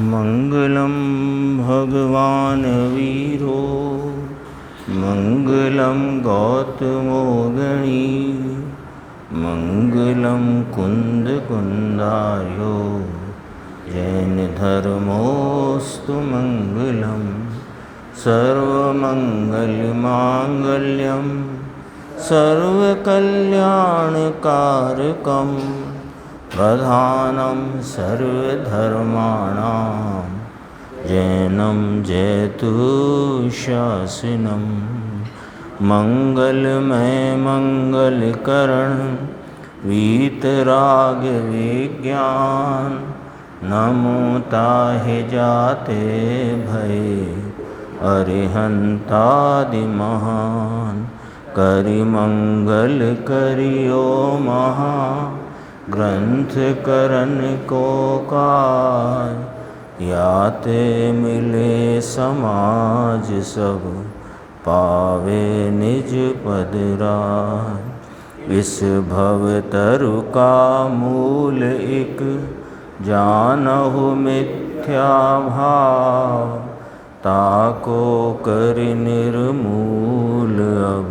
मंगलम भगवान वीरो मंगलम गौतमो गणी मंगलम कुंद कुंदार्यो जैन धर्मोस्तु मंगलम सर्वमंगल मांगल्यम सर्वकल्याणकारकम प्रधानम सर्वधर्माणां जैनम जैतुशासनम मंगलमय मंगलकरण वीतराग विज्ञान नमो ताहि जाते भय अरिहंतादि महान करि मंगल करियो महा ग्रंथ करन को कार याते मिले समाज सब पावे निज पद राज। इस भव तरु का मूल एक जानहु मिथ्या भाव ताको कर निर्मूल अब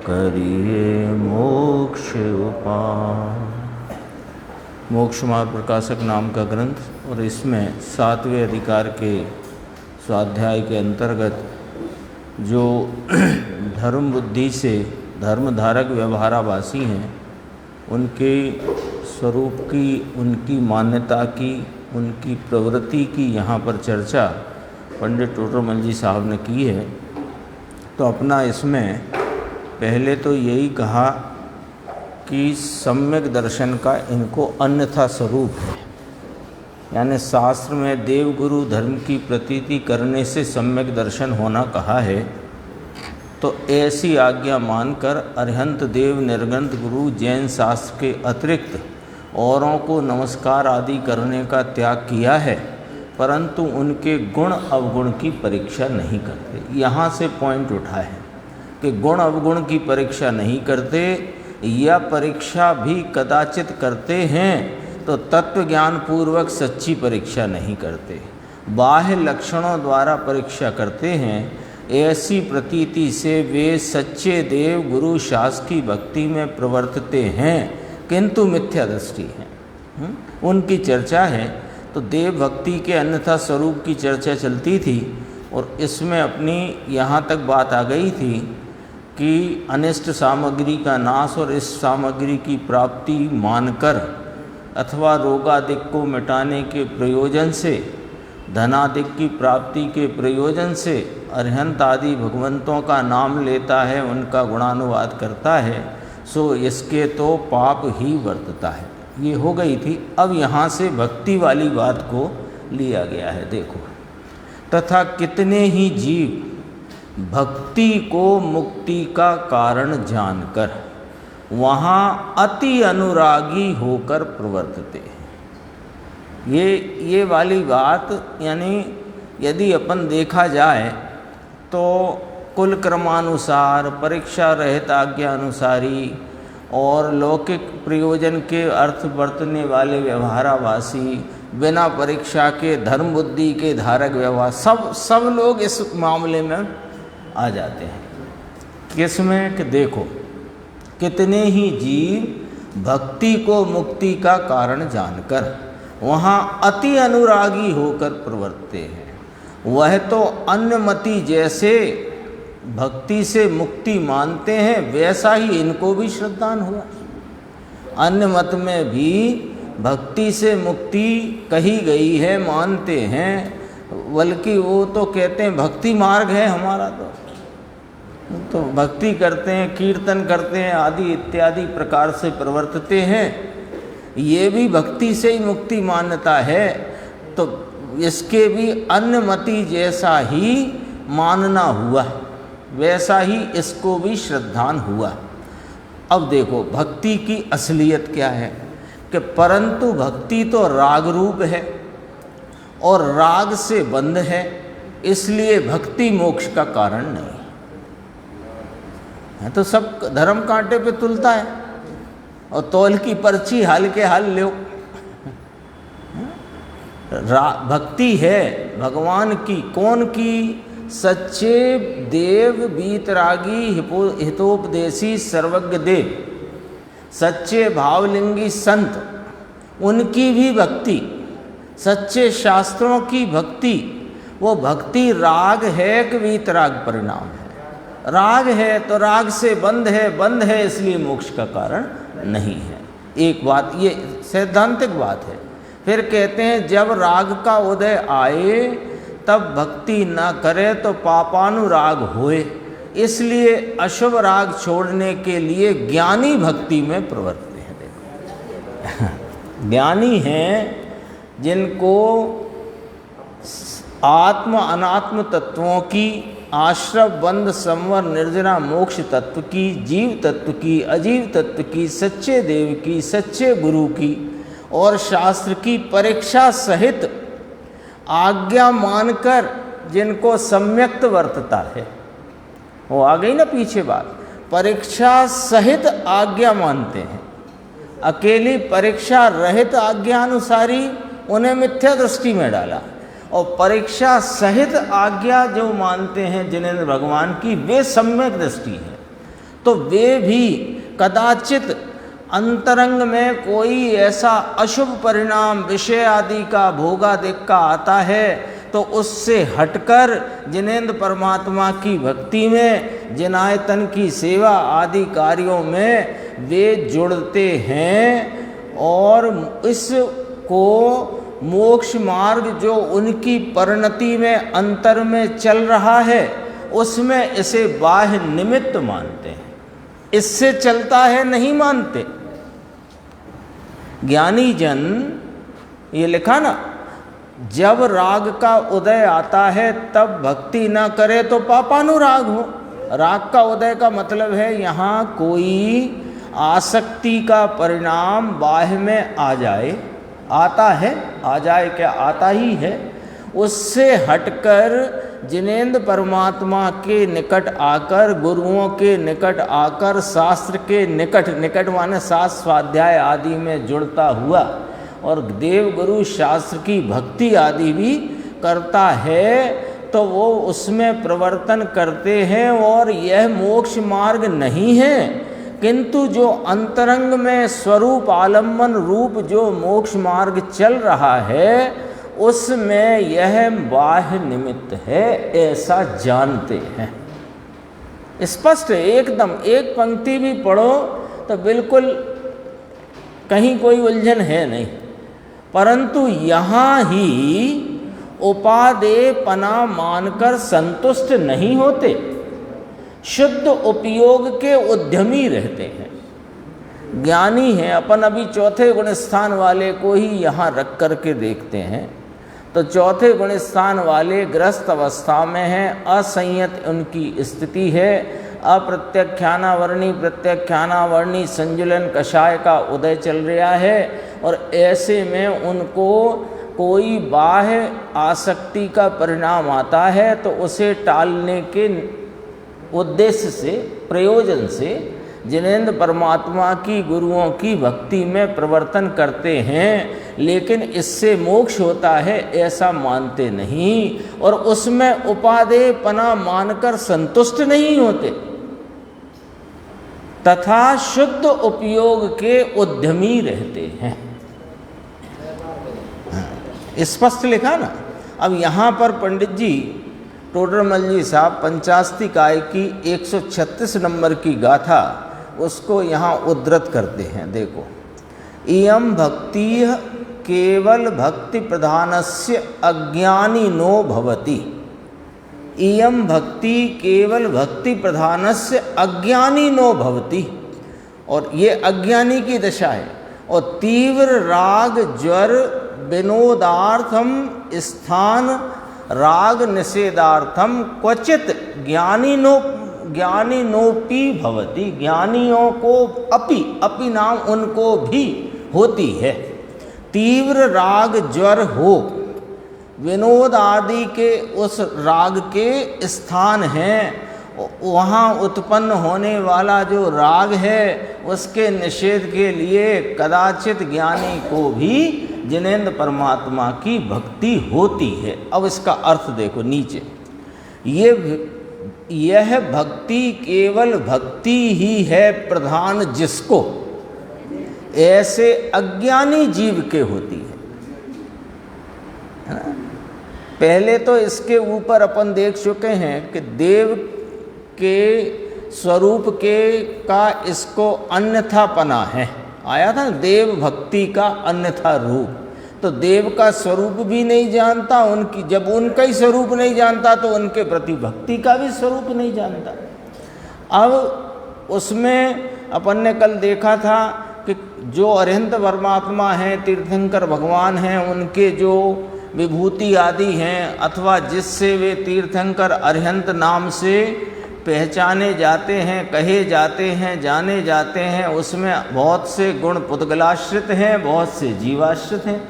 करिए मोक्ष उपाय। मोक्ष मार्ग प्रकाशक नाम का ग्रंथ और इसमें 7वें अधिकार के स्वाध्याय के अंतर्गत जो धर्म बुद्धि से धर्मधारक व्यवहाराभासी हैं उनके स्वरूप की, उनकी मान्यता की, उनकी प्रवृत्ति की यहाँ पर चर्चा पंडित टोडरमल जी साहब ने की है। तो अपना इसमें पहले तो यही कहा कि सम्यक दर्शन का इनको अन्यथा स्वरूप है, यानी शास्त्र में देवगुरु धर्म की प्रतीति करने से सम्यक दर्शन होना कहा है। तो ऐसी आज्ञा मानकर अरिहंत देव निर्गंथ गुरु जैन शास्त्र के अतिरिक्त औरों को नमस्कार आदि करने का त्याग किया है, परंतु उनके गुण अवगुण की परीक्षा नहीं करते। यहाँ से पॉइंट उठा है कि गुण अवगुण की परीक्षा नहीं करते, या परीक्षा भी कदाचित करते हैं तो तत्व ज्ञान पूर्वक सच्ची परीक्षा नहीं करते, बाह्य लक्षणों द्वारा परीक्षा करते हैं। ऐसी प्रतीति से वे सच्चे देव गुरु शास्त्र की भक्ति में प्रवर्तते हैं, किंतु मिथ्या दृष्टि है। उनकी चर्चा है। तो देव भक्ति के अन्यथा स्वरूप की चर्चा चलती थी और इसमें अपनी यहाँ तक बात आ गई थी कि अनिष्ट सामग्री का नाश और इस सामग्री की प्राप्ति मानकर अथवा रोगादिक को मिटाने के प्रयोजन से, धनादिक की प्राप्ति के प्रयोजन से अरिहंत आदि भगवंतों का नाम लेता है, उनका गुणानुवाद करता है, सो इसके तो पाप ही वर्तता है। ये हो गई थी। अब यहाँ से भक्ति वाली बात को लिया गया है। देखो, तथा कितने ही जीव भक्ति को मुक्ति का कारण जानकर वहाँ अति अनुरागी होकर प्रवर्तते हैं। ये वाली बात, यानी यदि अपन देखा जाए तो कुल क्रमानुसार, परीक्षा रहित आज्ञा अनुसारी और लौकिक प्रयोजन के अर्थ बरतने वाले व्यवहाराभासी, बिना परीक्षा के धर्म बुद्धि के धारक व्यवहार, सब लोग इस मामले में आ जाते हैं। किसमें कि देखो, कितने ही जीव भक्ति को मुक्ति का कारण जानकर वहाँ अति अनुरागी होकर प्रवर्तते हैं। वह तो अन्यमति जैसे भक्ति से मुक्ति मानते हैं, वैसा ही इनको भी श्रद्धान हुआ। अन्य मत में भी भक्ति से मुक्ति कही गई है, मानते हैं, बल्कि वो तो कहते हैं भक्ति मार्ग है हमारा। तो भक्ति करते हैं, कीर्तन करते हैं आदि इत्यादि प्रकार से प्रवर्तते हैं। ये भी भक्ति से ही मुक्ति मान्यता है, तो इसके भी अन्यमति जैसा ही मानना हुआ, वैसा ही इसको भी श्रद्धान हुआ। अब देखो, भक्ति की असलियत क्या है कि परंतु भक्ति तो राग रूप है और राग से बंध है, इसलिए भक्ति मोक्ष का कारण नहीं है। तो सब धर्म कांटे पे तुलता है। और तौल की पर्ची हाल के हाल लो। भक्ति है भगवान की, कौन की? सच्चे देव बीतरागी हितोपदेशी सर्वज्ञ देव, सच्चे भावलिंगी संत, उनकी भी भक्ति, सच्चे शास्त्रों की भक्ति, वो भक्ति राग है कि वीतराग परिणाम है? राग है तो राग से बंध है इसलिए मोक्ष का कारण नहीं है। एक बात ये सैद्धांतिक बात है। फिर कहते हैं जब राग का उदय आए तब भक्ति न करे तो पापानुराग होए, इसलिए अशुभ राग छोड़ने के लिए ज्ञानी भक्ति में प्रवृत्त हैं। देखो ज्ञानी हैं जिनको आत्म अनात्म तत्वों की, आश्रव बंध संवर निर्जना मोक्ष तत्व की, जीव तत्व की, अजीव तत्व की, सच्चे देव की, सच्चे गुरु की और शास्त्र की परीक्षा सहित आज्ञा मानकर जिनको सम्यक्त वर्तता है, वो आ गई ना पीछे बात, परीक्षा सहित आज्ञा मानते हैं। अकेली परीक्षा रहित आज्ञानुसारी उन्हें मिथ्या दृष्टि में डाला, और परीक्षा सहित आज्ञा जो मानते हैं जिनेंद्र भगवान की, वे सम्यक दृष्टि है। तो वे भी कदाचित अंतरंग में कोई ऐसा अशुभ परिणाम विषय आदि का भोगादिक का आता है तो उससे हटकर जिनेंद्र परमात्मा की भक्ति में, जिनायतन की सेवा आदि कार्यों में वे जुड़ते हैं और इसको मोक्ष मार्ग जो उनकी परिणति में अंतर में चल रहा है उसमें इसे बाह्य निमित्त मानते हैं, इससे चलता है नहीं मानते। ज्ञानी जन, ये लिखा ना, जब राग का उदय आता है तब भक्ति ना करे तो पापानुराग हो। राग का उदय का मतलब है यहाँ कोई आसक्ति का परिणाम बाह्य में आ जाए, आता है, आ जाए क्या, आता ही है, उससे हटकर जिनेंद्र परमात्मा के निकट आकर, गुरुओं के निकट आकर, शास्त्र के निकट, निकट माने शास्त्र स्वाध्याय आदि में जुड़ता हुआ और देव गुरु शास्त्र की भक्ति आदि भी करता है तो वो उसमें प्रवर्तन करते हैं। और यह मोक्ष मार्ग नहीं है, किंतु जो अंतरंग में स्वरूप आलम्बन रूप जो मोक्ष मार्ग चल रहा है उसमें यह बाह्य निमित्त है, ऐसा जानते हैं। स्पष्ट है एकदम, एक पंक्ति भी पढ़ो तो बिल्कुल कहीं कोई उलझन है नहीं। परंतु यहाँ ही उपादेयपना मानकर संतुष्ट नहीं होते, शुद्ध उपयोग के उद्यमी रहते हैं। ज्ञानी हैं, अपन अभी चौथे गुण स्थान वाले को ही यहाँ रख करके देखते हैं। तो चौथे गुण स्थान वाले गृहस्थ अवस्था में हैं, असंयत उनकी स्थिति है, अप्रत्याख्यानावर्णी प्रत्याख्यानावर्णी संजुलन कषाय का उदय चल रहा है और ऐसे में उनको कोई बाह्य आसक्ति का परिणाम आता है तो उसे टालने के उद्देश्य से, प्रयोजन से जिनेंद्र परमात्मा की, गुरुओं की भक्ति में प्रवर्तन करते हैं, लेकिन इससे मोक्ष होता है ऐसा मानते नहीं और उसमें उपादेयपना मानकर संतुष्ट नहीं होते तथा शुद्ध उपयोग के उद्यमी रहते हैं। स्पष्ट लिखा ना। अब यहाँ पर पंडित जी टोडरमल जी साहब पंचास्ति काय की 136 नंबर की गाथा उसको यहाँ उद्धृत करते हैं। देखो, इयं भक्ति केवल भक्ति प्रधानस्य अज्ञानी नो भवति। इयं भक्ति केवल भक्ति प्रधानस्य अज्ञानी नो भवति, और ये अज्ञानी की दशा है। और तीव्र राग ज्वर विनोदार्थम स्थान राग निषेधार्थम क्वचित ज्ञानिनोपि भवति। ज्ञानियों को अपि नाम उनको भी होती है। तीव्र राग ज्वर हो, विनोद आदि के उस राग के स्थान हैं वहाँ उत्पन्न होने वाला जो राग है उसके निषेध के लिए कदाचित ज्ञानी को भी जिनेंद्र परमात्मा की भक्ति होती है। अब इसका अर्थ देखो नीचे, यह भक्ति केवल भक्ति ही है प्रधान जिसको ऐसे अज्ञानी जीव के होती है ना? पहले तो इसके ऊपर अपन देख चुके हैं कि देव के स्वरूप के का इसको अन्यथापना है, आया था देव भक्ति का अन्यथा रूप। तो देव का स्वरूप भी नहीं जानता, उनकी जब उनका ही स्वरूप नहीं जानता तो उनके प्रति भक्ति का भी स्वरूप नहीं जानता। अब उसमें अपन ने कल देखा था कि जो अरिहंत परमात्मा हैं, तीर्थंकर भगवान हैं, उनके जो विभूति आदि हैं अथवा जिससे वे तीर्थंकर अरिहंत नाम से पहचाने जाते हैं, कहे जाते हैं, जाने जाते हैं, उसमें बहुत से गुण पुद्गलाश्रित हैं, बहुत से जीवाश्रित हैं,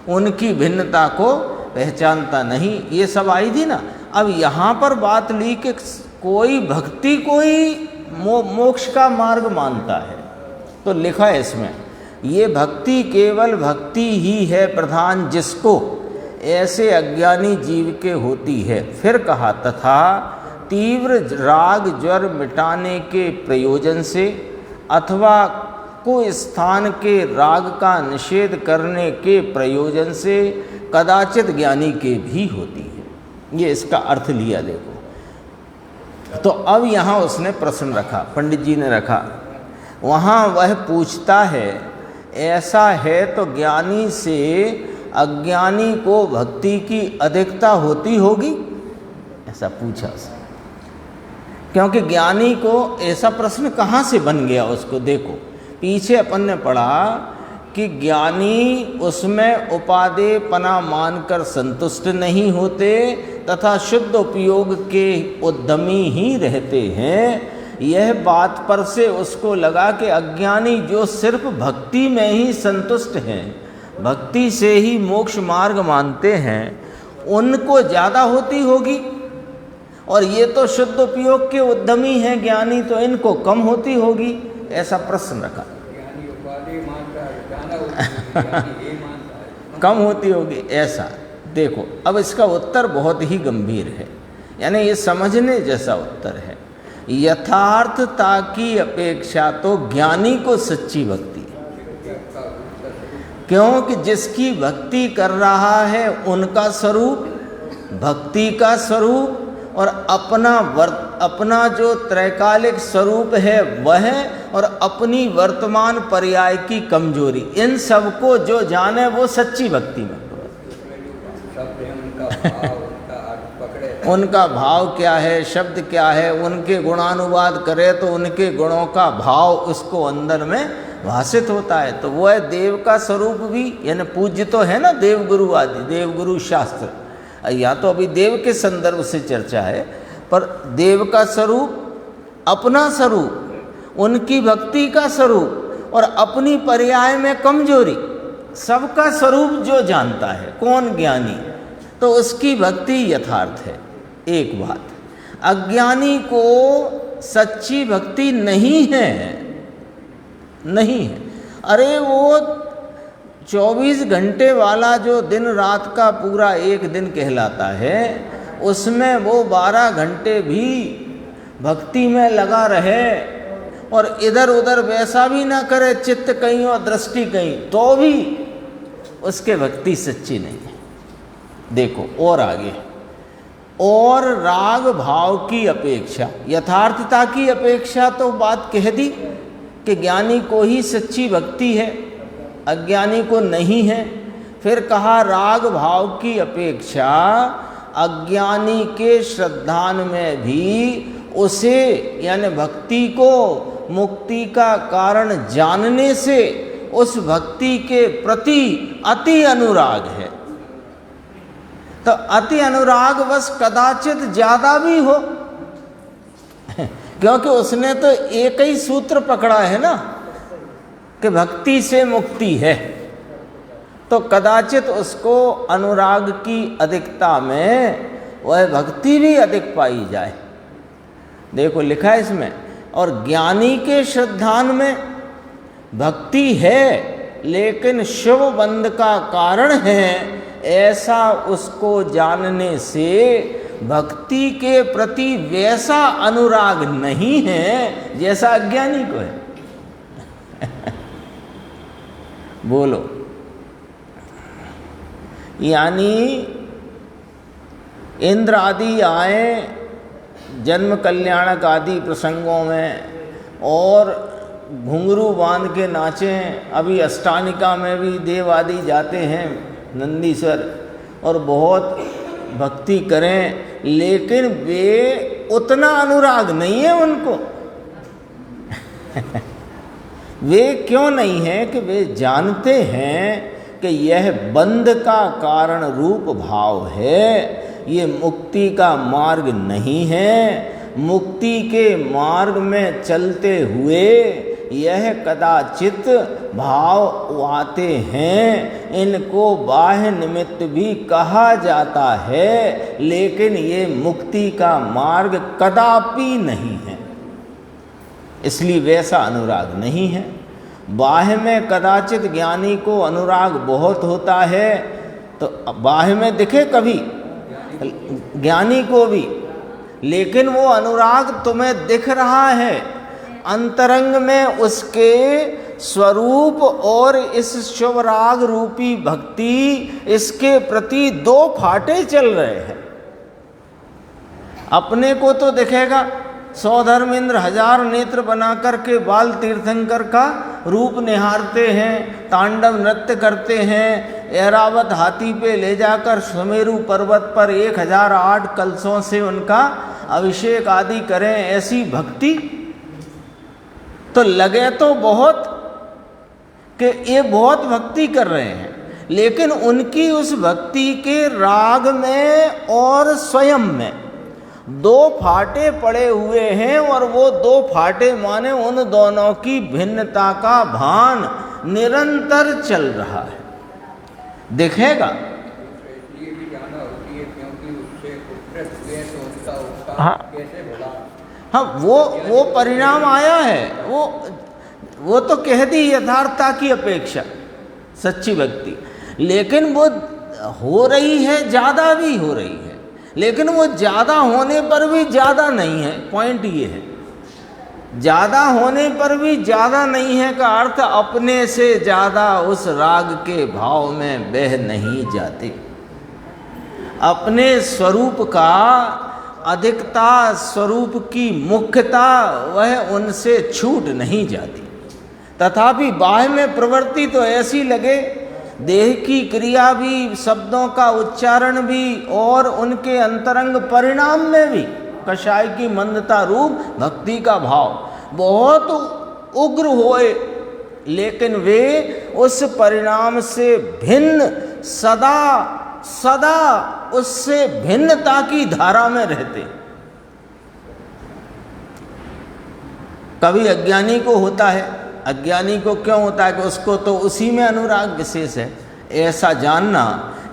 उनकी भिन्नता को पहचानता नहीं। ये सब आई थी ना। अब यहाँ पर बात ली कि कोई भक्ति को ही मोक्ष का मार्ग मानता है, तो लिखा है इसमें ये भक्ति केवल भक्ति ही है प्रधान जिसको ऐसे अज्ञानी जीव के होती है। फिर कहा तथा तीव्र राग ज्वर मिटाने के प्रयोजन से अथवा को स्थान के राग का निषेध करने के प्रयोजन से कदाचित ज्ञानी के भी होती है। ये इसका अर्थ लिया देखो। तो अब यहाँ उसने प्रश्न रखा, पंडित जी ने रखा, वहाँ वह पूछता है ऐसा है तो ज्ञानी से अज्ञानी को भक्ति की अधिकता होती होगी, ऐसा पूछा उसने। क्योंकि ज्ञानी को ऐसा प्रश्न कहाँ से बन गया उसको देखो, पीछे अपन ने पढ़ा कि ज्ञानी उसमें उपादेयपना मानकर संतुष्ट नहीं होते तथा शुद्ध उपयोग के उद्यमी ही रहते हैं। यह बात पर से उसको लगा कि अज्ञानी जो सिर्फ भक्ति में ही संतुष्ट हैं, भक्ति से ही मोक्ष मार्ग मानते हैं, उनको ज़्यादा होती होगी, और ये तो शुद्ध उपयोग के उद्यमी हैं ज्ञानी, तो इनको कम होती होगी। ऐसा प्रश्न रखा। कम होती होगी ऐसा। देखो अब इसका उत्तर बहुत ही गंभीर है, यानी ये समझने जैसा उत्तर है। यथार्थता की अपेक्षा तो ज्ञानी को सच्ची भक्ति है, क्योंकि जिसकी भक्ति कर रहा है उनका स्वरूप, भक्ति का स्वरूप और अपना जो त्रैकालिक स्वरूप है वह, और अपनी वर्तमान पर्याय की कमजोरी, इन सबको जो जाने वो सच्ची भक्ति में उनका भाव क्या है, शब्द क्या है, उनके गुणानुवाद करे तो उनके गुणों का भाव उसको अंदर में भाषित होता है। तो वह देव का स्वरूप भी, यानी पूज्य तो है ना देवगुरु आदि, देवगुरु शास्त्र, या तो अभी देव के संदर्भ से चर्चा है, पर देव का स्वरूप, अपना स्वरूप, उनकी भक्ति का स्वरूप और अपनी पर्याय में कमजोरी, सबका स्वरूप जो जानता है कौन ज्ञानी, तो उसकी भक्ति यथार्थ है। एक बात, अज्ञानी को सच्ची भक्ति नहीं है, नहीं है। अरे वो 24 घंटे वाला जो दिन रात का पूरा एक दिन कहलाता है, उसमें वो 12 घंटे भी भक्ति में लगा रहे और इधर उधर वैसा भी ना करे, चित्त कहीं और दृष्टि कहीं, तो भी उसके भक्ति सच्ची नहीं है। देखो और आगे, और राग भाव की अपेक्षा, यथार्थता की अपेक्षा तो बात कह दी कि ज्ञानी को ही सच्ची भक्ति है, अज्ञानी को नहीं है। फिर कहा राग भाव की अपेक्षा अज्ञानी के श्रद्धान में भी उसे, यानी भक्ति को मुक्ति का कारण जानने से उस भक्ति के प्रति अति अनुराग है। तो अति अनुराग बस कदाचित ज़्यादा भी हो क्योंकि उसने तो एक ही सूत्र पकड़ा है ना कि भक्ति से मुक्ति है, तो कदाचित उसको अनुराग की अधिकता में वह भक्ति भी अधिक पाई जाए। देखो लिखा है इसमें। और ज्ञानी के श्रद्धान में भक्ति है लेकिन शिव बंध का कारण है, ऐसा उसको जानने से भक्ति के प्रति वैसा अनुराग नहीं है जैसा अज्ञानी को है। बोलो, यानी इंद्र आदि आए जन्म कल्याणक आदि प्रसंगों में और घुंघरू बांध के नाचें। अभी अष्टानिका में भी देव आदि जाते हैं नंदीश्वर और बहुत भक्ति करें, लेकिन वे उतना अनुराग नहीं है उनको। वे क्यों नहीं है कि वे जानते हैं कि यह बंध का कारण रूप भाव है, ये मुक्ति का मार्ग नहीं है। मुक्ति के मार्ग में चलते हुए यह कदाचित भाव आते हैं, इनको बाह्य निमित्त भी कहा जाता है, लेकिन ये मुक्ति का मार्ग कदापि नहीं है, इसलिए वैसा अनुराग नहीं है। बाह्य में कदाचित ज्ञानी को अनुराग बहुत होता है, तो बाह्य में दिखे कभी ज्ञानी को भी, लेकिन वो अनुराग तुम्हें दिख रहा है, अंतरंग में उसके स्वरूप और इस शिवराग रूपी भक्ति, इसके प्रति दो फाटे चल रहे हैं। अपने को तो दिखेगा 100 धर्मेंद्र 1000 नेत्र बना करके बाल तीर्थंकर का रूप निहारते हैं, तांडव नृत्य करते हैं, ऐरावत हाथी पे ले जाकर सुमेरु पर्वत पर 1008 कलशों से उनका अभिषेक आदि करें, ऐसी भक्ति तो लगे तो बहुत कि ये बहुत भक्ति कर रहे हैं, लेकिन उनकी उस भक्ति के राग में और स्वयं में दो फाटे पड़े हुए हैं, और वो दो फाटे माने उन दोनों की भिन्नता का भान निरंतर चल रहा है। दिखेगा हाँ, वो परिणाम आया है, वो तो कह दी यथार्थता की अपेक्षा सच्ची भक्ति, लेकिन वो हो रही है, ज़्यादा भी हो रही है, लेकिन वो ज़्यादा होने पर भी ज़्यादा नहीं है। पॉइंट ये है, ज़्यादा होने पर भी ज़्यादा नहीं है का अर्थ अपने से ज़्यादा उस राग के भाव में बह नहीं जाते। अपने स्वरूप का अधिकता, स्वरूप की मुख्यता, वह उनसे छूट नहीं जाती। तथापि बाह्य में प्रवृत्ति तो ऐसी लगे, देह की क्रिया भी, शब्दों का उच्चारण भी, और उनके अंतरंग परिणाम में भी कषाय की मंदता रूप भक्ति का भाव बहुत उग्र होए, लेकिन वे उस परिणाम से भिन्न, सदा सदा उससे भिन्नता की धारा में रहते। कभी अज्ञानी को होता है, अज्ञानी को क्यों होता है कि उसको तो उसी में अनुराग विशेष है, ऐसा जानना।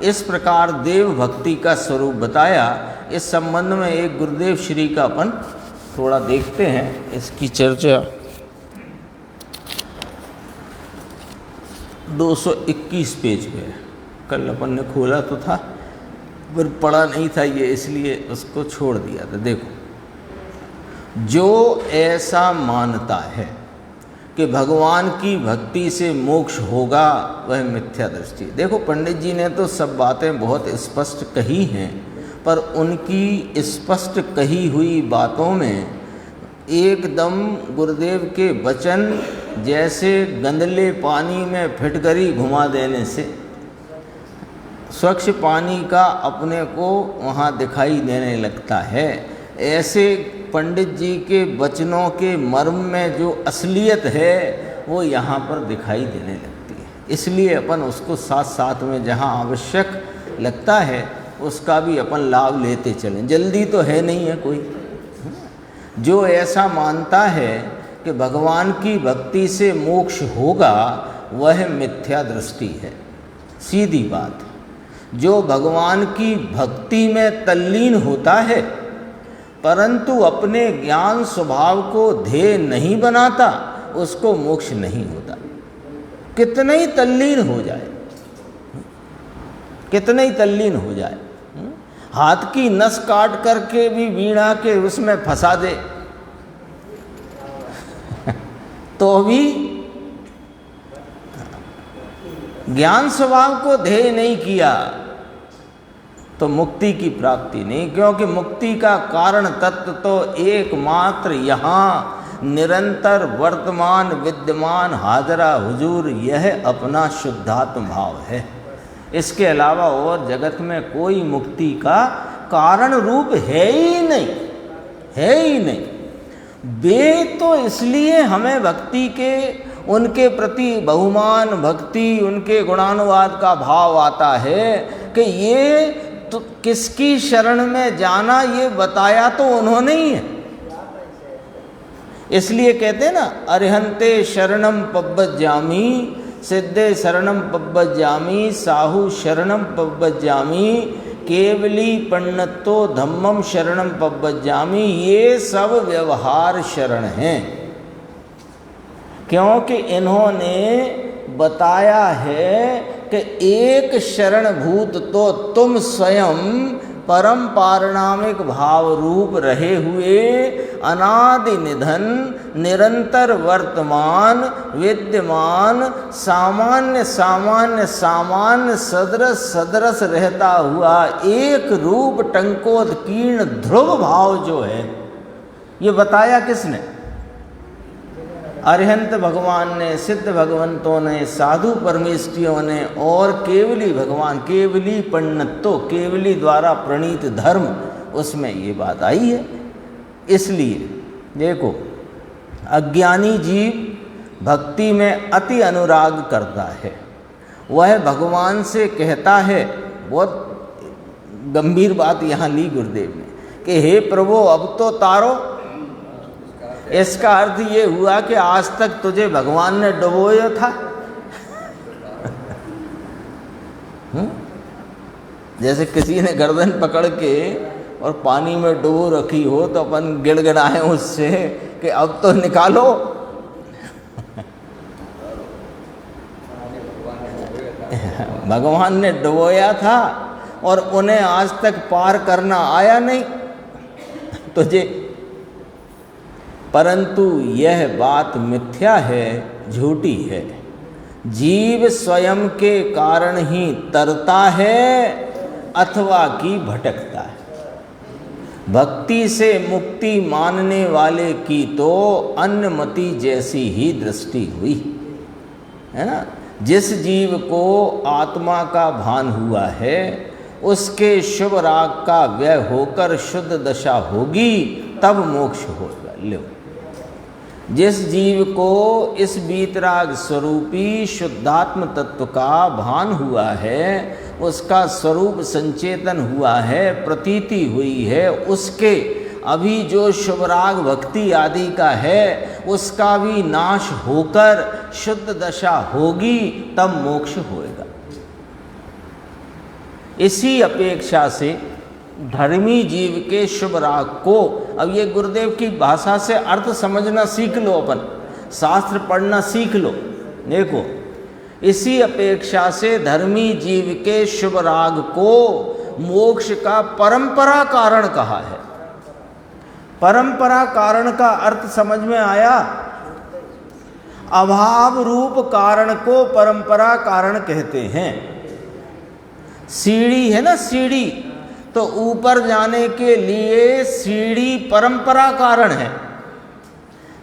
इस प्रकार देव भक्ति का स्वरूप बताया। इस संबंध में एक गुरुदेव श्री का अपन थोड़ा देखते हैं, इसकी चर्चा 221 पेज पे है। कल अपन ने खोला तो था पर पढ़ा नहीं था ये, इसलिए उसको छोड़ दिया था। देखो, जो ऐसा मानता है कि भगवान की भक्ति से मोक्ष होगा, वह मिथ्या दृष्टि। देखो, पंडित जी ने तो सब बातें बहुत स्पष्ट कही हैं, पर उनकी स्पष्ट कही हुई बातों में एकदम गुरुदेव के वचन जैसे गंदले पानी में फिटकरी घुमा देने से स्वच्छ पानी का अपने को वहाँ दिखाई देने लगता है। ऐसे पंडित जी के वचनों के मर्म में जो असलियत है वो यहाँ पर दिखाई देने लगती है। इसलिए अपन उसको साथ साथ में जहाँ आवश्यक लगता है उसका भी अपन लाभ लेते चलें। जल्दी तो है नहीं है कोई। जो ऐसा मानता है कि भगवान की भक्ति से मोक्ष होगा, वह मिथ्या दृष्टि है, सीधी बात। जो भगवान की भक्ति में तल्लीन होता है परंतु अपने ज्ञान स्वभाव को ध्येय नहीं बनाता, उसको मोक्ष नहीं होता। कितना ही तल्लीन हो जाए, कितना ही तल्लीन हो जाए, हाथ की नस काट करके भी वीणा के उसमें फंसा दे तो भी ज्ञान स्वभाव को ध्येय नहीं किया तो मुक्ति की प्राप्ति नहीं। क्योंकि मुक्ति का कारण तत्व तो एकमात्र यहाँ निरंतर वर्तमान विद्यमान हाजरा हुजूर, यह अपना शुद्धात्म भाव है। इसके अलावा और जगत में कोई मुक्ति का कारण रूप है ही नहीं, है ही नहीं। वे तो इसलिए हमें भक्ति के, उनके प्रति बहुमान भक्ति, उनके गुणानुवाद का भाव आता है कि ये तो किसकी शरण में जाना ये बताया तो उन्होंने ही है। इसलिए कहते हैं ना, अरिहंते शरणम पब्बज्जामि, सिद्धे शरणम पब्बज्जामि, साहु शरणम पब्बज्जामि, केवली पन्नतो धम्मम शरणम पब्बज्जामि। ये सब व्यवहार शरण हैं, क्योंकि इन्होंने बताया है कि एक शरणभूत तो तुम स्वयं परम पारणामिक भाव रूप रहे हुए अनादि निधन निरंतर वर्तमान विद्यमान सामान्य सामान्य सामान्य सदरस सदरस रहता हुआ एक रूप टंकोत्कीर्ण ध्रुव भाव जो है, ये बताया किसने? अरिहंत भगवान ने, सिद्ध भगवंतों ने, साधु परमेष्ठियों ने और केवली भगवान, केवली पन्नतो, केवली द्वारा प्रणीत धर्म, उसमें ये बात आई है। इसलिए देखो, अज्ञानी जीव भक्ति में अति अनुराग करता है, वह भगवान से कहता है, बहुत गंभीर बात यहाँ ली गुरुदेव ने कि हे प्रभु अब तो तारो। इसका अर्थ ये हुआ कि आज तक तुझे भगवान ने डुबोया था। जैसे किसी ने गर्दन पकड़ के और पानी में डुबो रखी हो तो अपन गिड़गिड़ाए उससे कि अब तो निकालो। भगवान ने डुबोया था और उन्हें आज तक पार करना आया नहीं तुझे। परंतु यह बात मिथ्या है, झूठी है। जीव स्वयं के कारण ही तरता है अथवा कि भटकता है। भक्ति से मुक्ति मानने वाले की तो अन्नमति जैसी ही दृष्टि हुई है ना। जिस जीव को आत्मा का भान हुआ है उसके शुभ राग का व्यय होकर शुद्ध दशा होगी, तब मोक्ष होगा। लो, जिस जीव को इस बीतराग स्वरूपी शुद्धात्म तत्व का भान हुआ है, उसका स्वरूप संचेतन हुआ है, प्रतीति हुई है, उसके अभी जो शुभराग भक्ति आदि का है उसका भी नाश होकर शुद्ध दशा होगी, तब मोक्ष होएगा। इसी अपेक्षा से धर्मी जीव के शुभ राग को, अब ये गुरुदेव की भाषा से अर्थ समझना सीख लो, अपन शास्त्र पढ़ना सीख लो। देखो, इसी अपेक्षा से धर्मी जीव के शुभ राग को मोक्ष का परंपरा कारण कहा है। परंपरा कारण का अर्थ समझ में आया? अभाव रूप कारण को परंपरा कारण कहते हैं। सीढ़ी है ना, सीढ़ी, तो ऊपर जाने के लिए सीढ़ी परंपरा कारण है।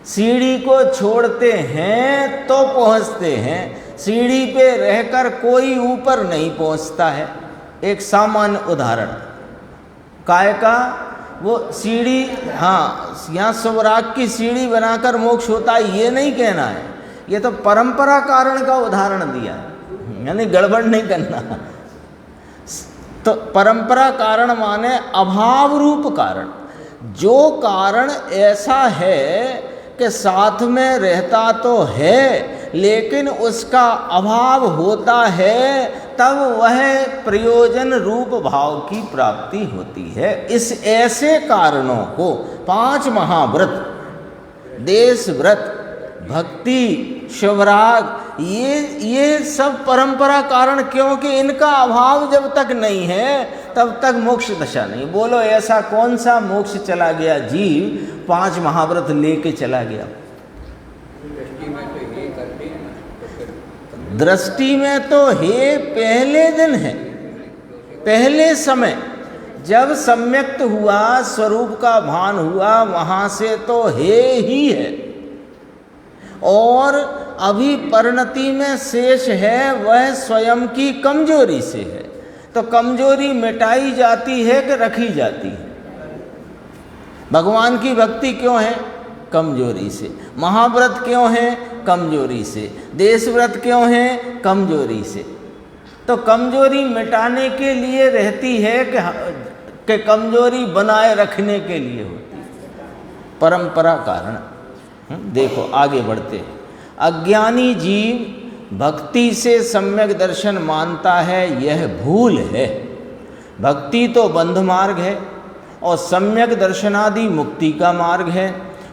सीढ़ी को छोड़ते हैं तो पहुंचते हैं, सीढ़ी पे रहकर कोई ऊपर नहीं पहुंचता है। एक सामान्य उदाहरण काय का, वो सीढ़ी, हाँ, यहाँ स्वराग की सीढ़ी बनाकर मोक्ष होता है ये नहीं कहना है, ये तो परंपरा कारण का उदाहरण दिया है, यानी गड़बड़ नहीं करना। तो परंपरा कारण माने अभाव रूप कारण, जो कारण ऐसा है कि साथ में रहता तो है लेकिन उसका अभाव होता है, तब वह प्रयोजन रूप भाव की प्राप्ति होती है। इस ऐसे कारणों को 5 महाव्रत, देश व्रत, भक्ति, शिवराग, ये सब परंपरा कारण, क्योंकि इनका अभाव जब तक नहीं है तब तक मोक्ष दशा नहीं। बोलो ऐसा कौन सा मोक्ष चला गया जीव 5 महाव्रत लेके चला गया? दृष्टि में तो हे पहले दिन है, पहले समय जब सम्यक्त हुआ, स्वरूप का भान हुआ, वहाँ से तो हे ही है। और अभी परिणति में शेष है वह स्वयं की कमजोरी से है। तो कमजोरी मिटाई जाती है कि रखी जाती है? भगवान की भक्ति क्यों है? कमजोरी से। महाव्रत क्यों है? कमजोरी से। देश व्रत क्यों है? कमजोरी से। तो कमजोरी मिटाने के लिए रहती है कि कमजोरी बनाए रखने के लिए होती है? परंपरा कारण। देखो आगे बढ़ते हैं। अज्ञानी जीव भक्ति से सम्यक दर्शन मानता है, यह भूल है। भक्ति तो बंध मार्ग है और सम्यक दर्शनादि मुक्ति का मार्ग है।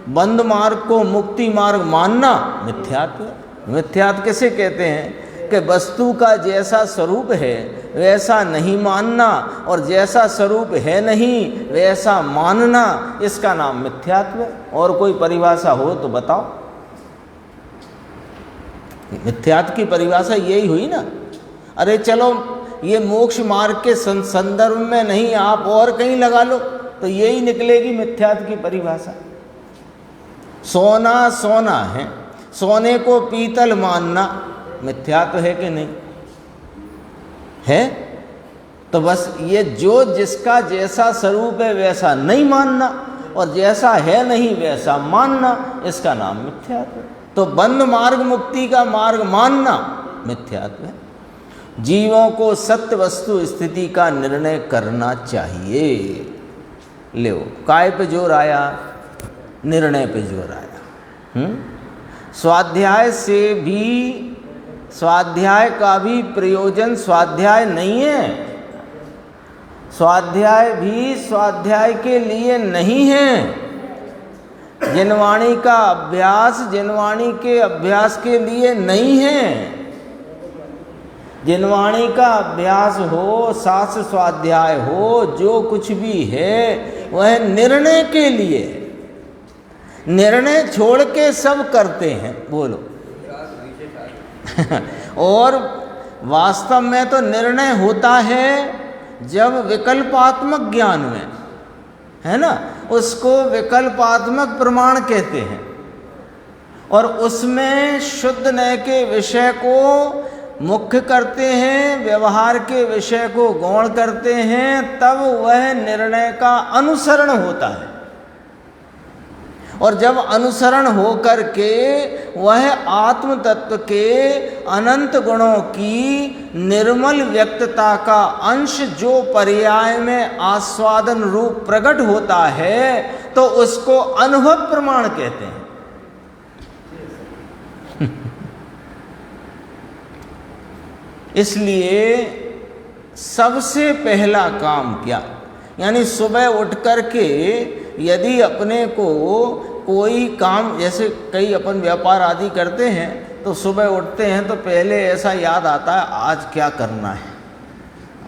बंध मार्ग को मुक्ति मार्ग मानना मिथ्यात्व। मिथ्यात्व किसे कहते हैं? कि वस्तु का जैसा स्वरूप है वैसा नहीं मानना, और जैसा स्वरूप है नहीं वैसा मानना, इसका नाम मिथ्यात्व है। और कोई परिभाषा हो तो बताओ। मिथ्यात्व की परिभाषा यही हुई ना। अरे चलो ये मोक्ष मार्ग के संदर्भ में नहीं, आप और कहीं लगा लो तो यही निकलेगी मिथ्यात्व की परिभाषा। सोना सोना है, सोने को पीतल मानना मिथ्यात्व है कि नहीं है? तो बस ये जो जिसका जैसा स्वरूप है वैसा नहीं मानना, और जैसा है नहीं वैसा मानना, इसका नाम मिथ्यात्व है। तो बंध मार्ग मुक्ति का मार्ग मानना मिथ्यात्व है। जीवों को सत्य वस्तु स्थिति का निर्णय करना चाहिए। लो काय पे जोर आया? निर्णय पे जोर आया। स्वाध्याय से भी, स्वाध्याय का भी प्रयोजन स्वाध्याय नहीं है। स्वाध्याय भी स्वाध्याय के लिए नहीं है। जिनवाणी का अभ्यास जिनवाणी के अभ्यास के लिए नहीं है। जिनवाणी का अभ्यास हो, शास्त्र स्वाध्याय हो, जो कुछ भी है वह निर्णय के लिए। निर्णय छोड़ के सब करते हैं, बोलो। और वास्तव में तो निर्णय होता है जब विकल्पात्मक ज्ञान में, है ना, उसको विकल्पात्मक प्रमाण कहते हैं। और उसमें शुद्ध नय के विषय को मुख्य करते हैं, व्यवहार के विषय को गौण करते हैं, तब वह निर्णय का अनुसरण होता है। और जब अनुसरण हो करके वह आत्म तत्व के अनंत गुणों की निर्मल व्यक्तता का अंश जो पर्याय में आस्वादन रूप प्रकट होता है, तो उसको अनुभव प्रमाण कहते हैं। इसलिए सबसे पहला काम क्या, यानी सुबह उठ कर के यदि अपने को कोई काम, जैसे कई अपन व्यापार आदि करते हैं तो सुबह उठते हैं तो पहले ऐसा याद आता है आज क्या करना है,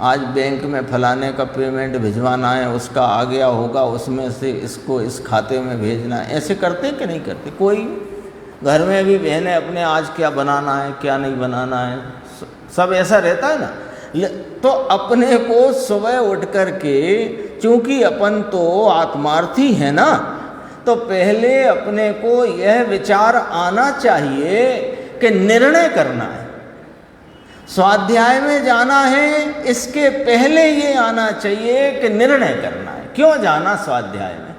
आज बैंक में फलाने का पेमेंट भिजवाना है, उसका आ गया होगा, उसमें से इसको इस खाते में भेजना है। ऐसे करते कि नहीं करते? कोई घर में भी बहनें अपने आज क्या बनाना है क्या नहीं बनाना है, सब ऐसा रहता है ना। तो अपने को सुबह उठ कर के, चूँकि अपन तो आत्मार्थी है ना, तो पहले अपने को यह विचार आना चाहिए कि निर्णय करना है। स्वाध्याय में जाना है, इसके पहले ये आना चाहिए कि निर्णय करना है। क्यों जाना स्वाध्याय में?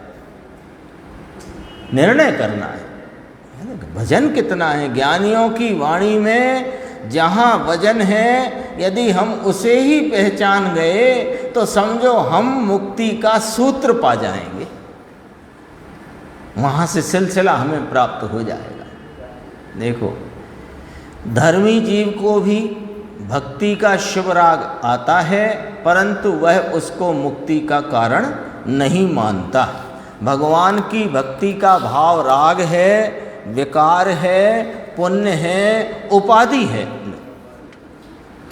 निर्णय करना है। भजन कितना है ज्ञानियों की वाणी में, जहाँ वजन है यदि हम उसे ही पहचान गए तो समझो हम मुक्ति का सूत्र पा जाएंगे, वहाँ से सिलसिला हमें प्राप्त हो जाएगा। देखो धर्मी जीव को भी भक्ति का शुभ राग आता है, परंतु वह उसको मुक्ति का कारण नहीं मानता। भगवान की भक्ति का भाव राग है, विकार है, पुण्य है, उपाधि है।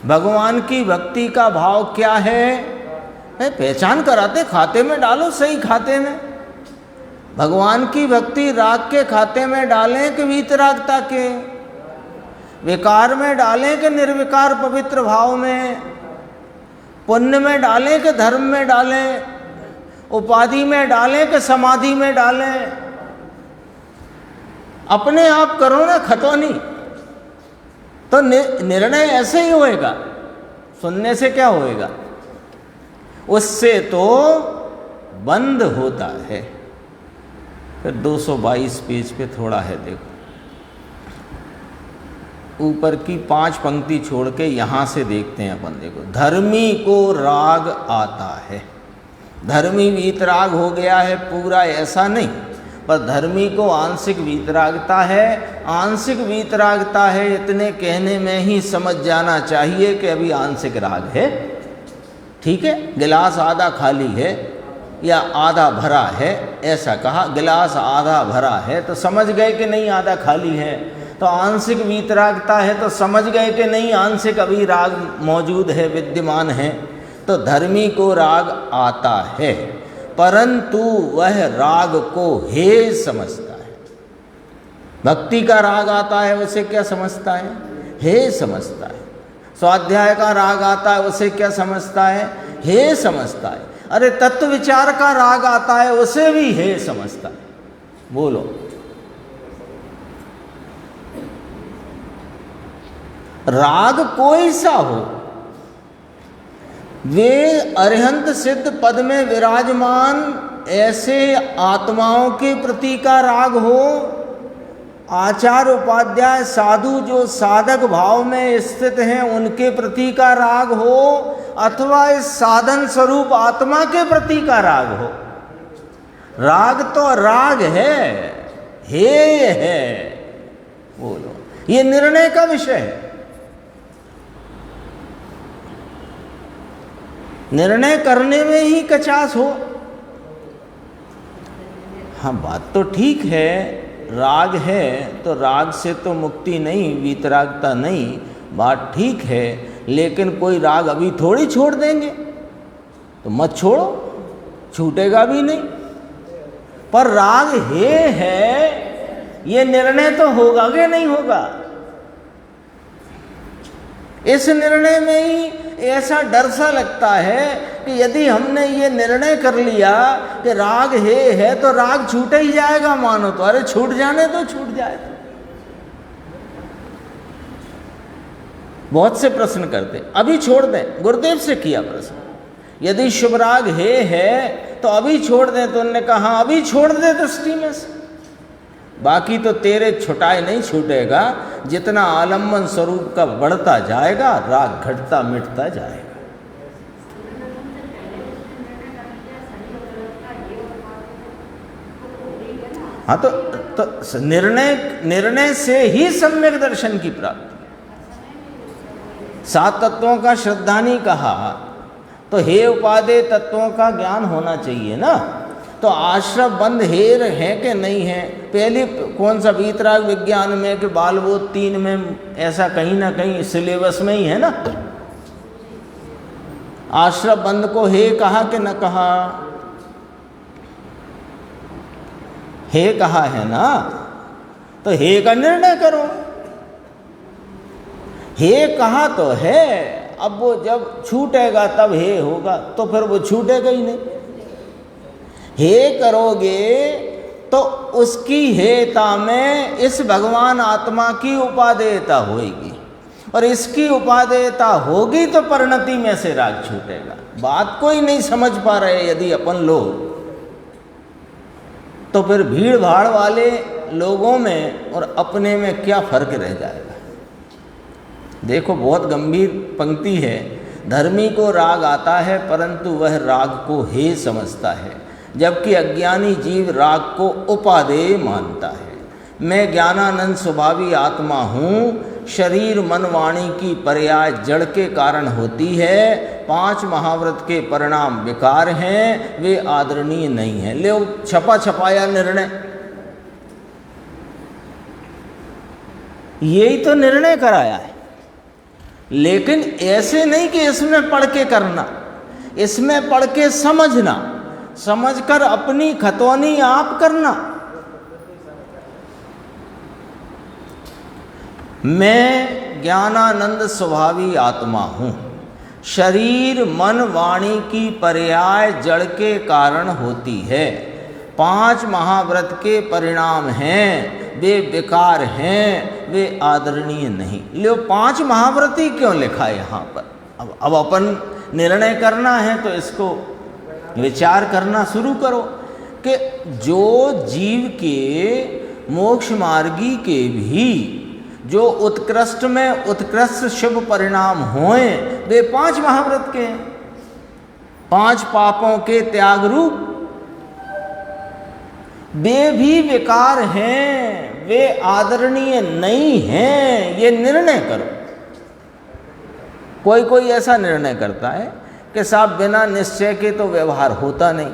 भगवान की भक्ति का भाव क्या है? पहचान कराते, खाते में डालो, सही खाते में। भगवान की भक्ति राग के खाते में डालें कि वीतरागता के, विकार में डालें कि निर्विकार पवित्र भाव में, पुण्य में डालें कि धर्म में डालें, उपाधि में डालें कि समाधि में डालें। अपने आप करो ना खतौनी, तो निर्णय ऐसे ही होएगा। सुनने से क्या होएगा? उससे तो बंद होता है। फिर 222 पेज पे थोड़ा है, देखो ऊपर की 5 पंक्ति छोड़ के यहाँ से देखते हैं अपन। देखो, धर्मी को राग आता है। धर्मी वीतराग हो गया है पूरा, ऐसा नहीं, पर धर्मी को आंशिक वीतरागता है। आंशिक वीतरागता है इतने कहने में ही समझ जाना चाहिए कि अभी आंशिक राग है। ठीक है, गिलास आधा खाली है या आधा भरा है, ऐसा कहा। गिलास आधा भरा है तो समझ गए कि नहीं आधा खाली है। तो आंशिक वीतरागता है तो समझ गए कि नहीं आंशिक अभी राग मौजूद है, विद्यमान है। तो धर्मी को राग आता है, परंतु वह राग को हे समझता है। भक्ति का राग आता है, उसे क्या समझता है? हे समझता है। स्वाध्याय का राग आता है, उसे क्या समझता है? हे समझता है। अरे तत्व विचार का राग आता है, उसे भी हे समझता है। बोलो, राग कोई सा हो, वे अरिहंत सिद्ध पद में विराजमान ऐसे आत्माओं के प्रति का राग हो, आचार्य उपाध्याय साधु जो साधक भाव में स्थित हैं उनके प्रति का राग हो, अथवा इस साधन स्वरूप आत्मा के प्रति का राग हो। राग तो राग है, हे है। बोलो, ये निर्णय का विषय है। निर्णय करने में ही कचास हो। हाँ, बात तो ठीक है, राग है तो राग से तो मुक्ति नहीं, वीतरागता नहीं, बात ठीक है। लेकिन कोई राग अभी थोड़ी छोड़ देंगे, तो मत छोड़ो, छूटेगा भी नहीं। पर राग हे है, ये निर्णय तो होगा कि नहीं होगा। इस निर्णय में ही ऐसा डर सा लगता है कि यदि हमने ये निर्णय कर लिया कि राग हे है तो राग छूट ही जाएगा, मानो तो। अरे छूट जाने तो छूट जाए। बहुत से प्रश्न करते, अभी छोड़ दें। गुरुदेव से किया प्रश्न, यदि शुभ राग हे है तो अभी छोड़ दें। तो उन्होंने कहा अभी छोड़ दे दृष्टि में से, बाकी तो तेरे छुटाए नहीं छूटेगा। जितना आलम्बन स्वरूप का बढ़ता जाएगा, राग घटता मिटता जाएगा। हाँ, तो निर्णय से ही सम्यक दर्शन की प्राप्ति। 7 तत्वों का श्रद्धा नहीं कहा, तो हे उपादेय तत्वों का ज्ञान होना चाहिए ना। तो आश्रम बंद हेर है कि नहीं है? पहले कौन सा वीतराग विज्ञान में कि बालबोध 3 में, ऐसा कहीं ना कहीं सिलेबस में ही है ना। आश्रम बंद को हे कहा कि न कहा? हे कहा है ना। तो हे का निर्णय करो। हे कहा तो है, अब वो जब छूटेगा तब हे होगा, तो फिर वो छूटेगा ही नहीं। हे करोगे तो उसकी हेता में इस भगवान आत्मा की उपादेयता होगी, और इसकी उपादेयता होगी तो परिणति में से राग छूटेगा। बात कोई नहीं समझ पा रहे यदि अपन लोग, तो फिर भीड़ भाड़ वाले लोगों में और अपने में क्या फर्क रह जाएगा। देखो, बहुत गंभीर पंक्ति है। धर्मी को राग आता है, परंतु वह राग को हे समझता है, जबकि अज्ञानी जीव राग को उपादेय मानता है। मैं ज्ञानानंद स्वभावी आत्मा हूँ, शरीर मन वाणी की पर्याय जड़ के कारण होती है। 5 महाव्रत के परिणाम बेकार हैं, वे आदरणीय नहीं हैं। ले छपा छपाया निर्णय, यही तो निर्णय कराया है। लेकिन ऐसे नहीं कि इसमें पढ़ के करना, इसमें पढ़ के समझना, समझकर अपनी खतौनी आप करना। मैं ज्ञानानंद स्वभावी आत्मा हूँ। शरीर मन वाणी की पर्याय जड़ के कारण होती है। 5 महाव्रत के परिणाम हैं, वे बेकार हैं, वे आदरणीय नहीं। लो 5 महाव्रत ही क्यों लिखा है यहाँ पर? अब अपन निर्णय करना है तो इसको विचार करना शुरू करो कि जो जीव के मोक्ष मार्गी के भी जो उत्कृष्ट में उत्कृष्ट शुभ परिणाम होए, वे 5 महाव्रत के हैं। 5 पापों के त्याग रूप, वे भी विकार हैं, वे आदरणीय नहीं हैं। ये निर्णय करो। कोई ऐसा निर्णय करता है कि साहब बिना निश्चय के तो व्यवहार होता नहीं,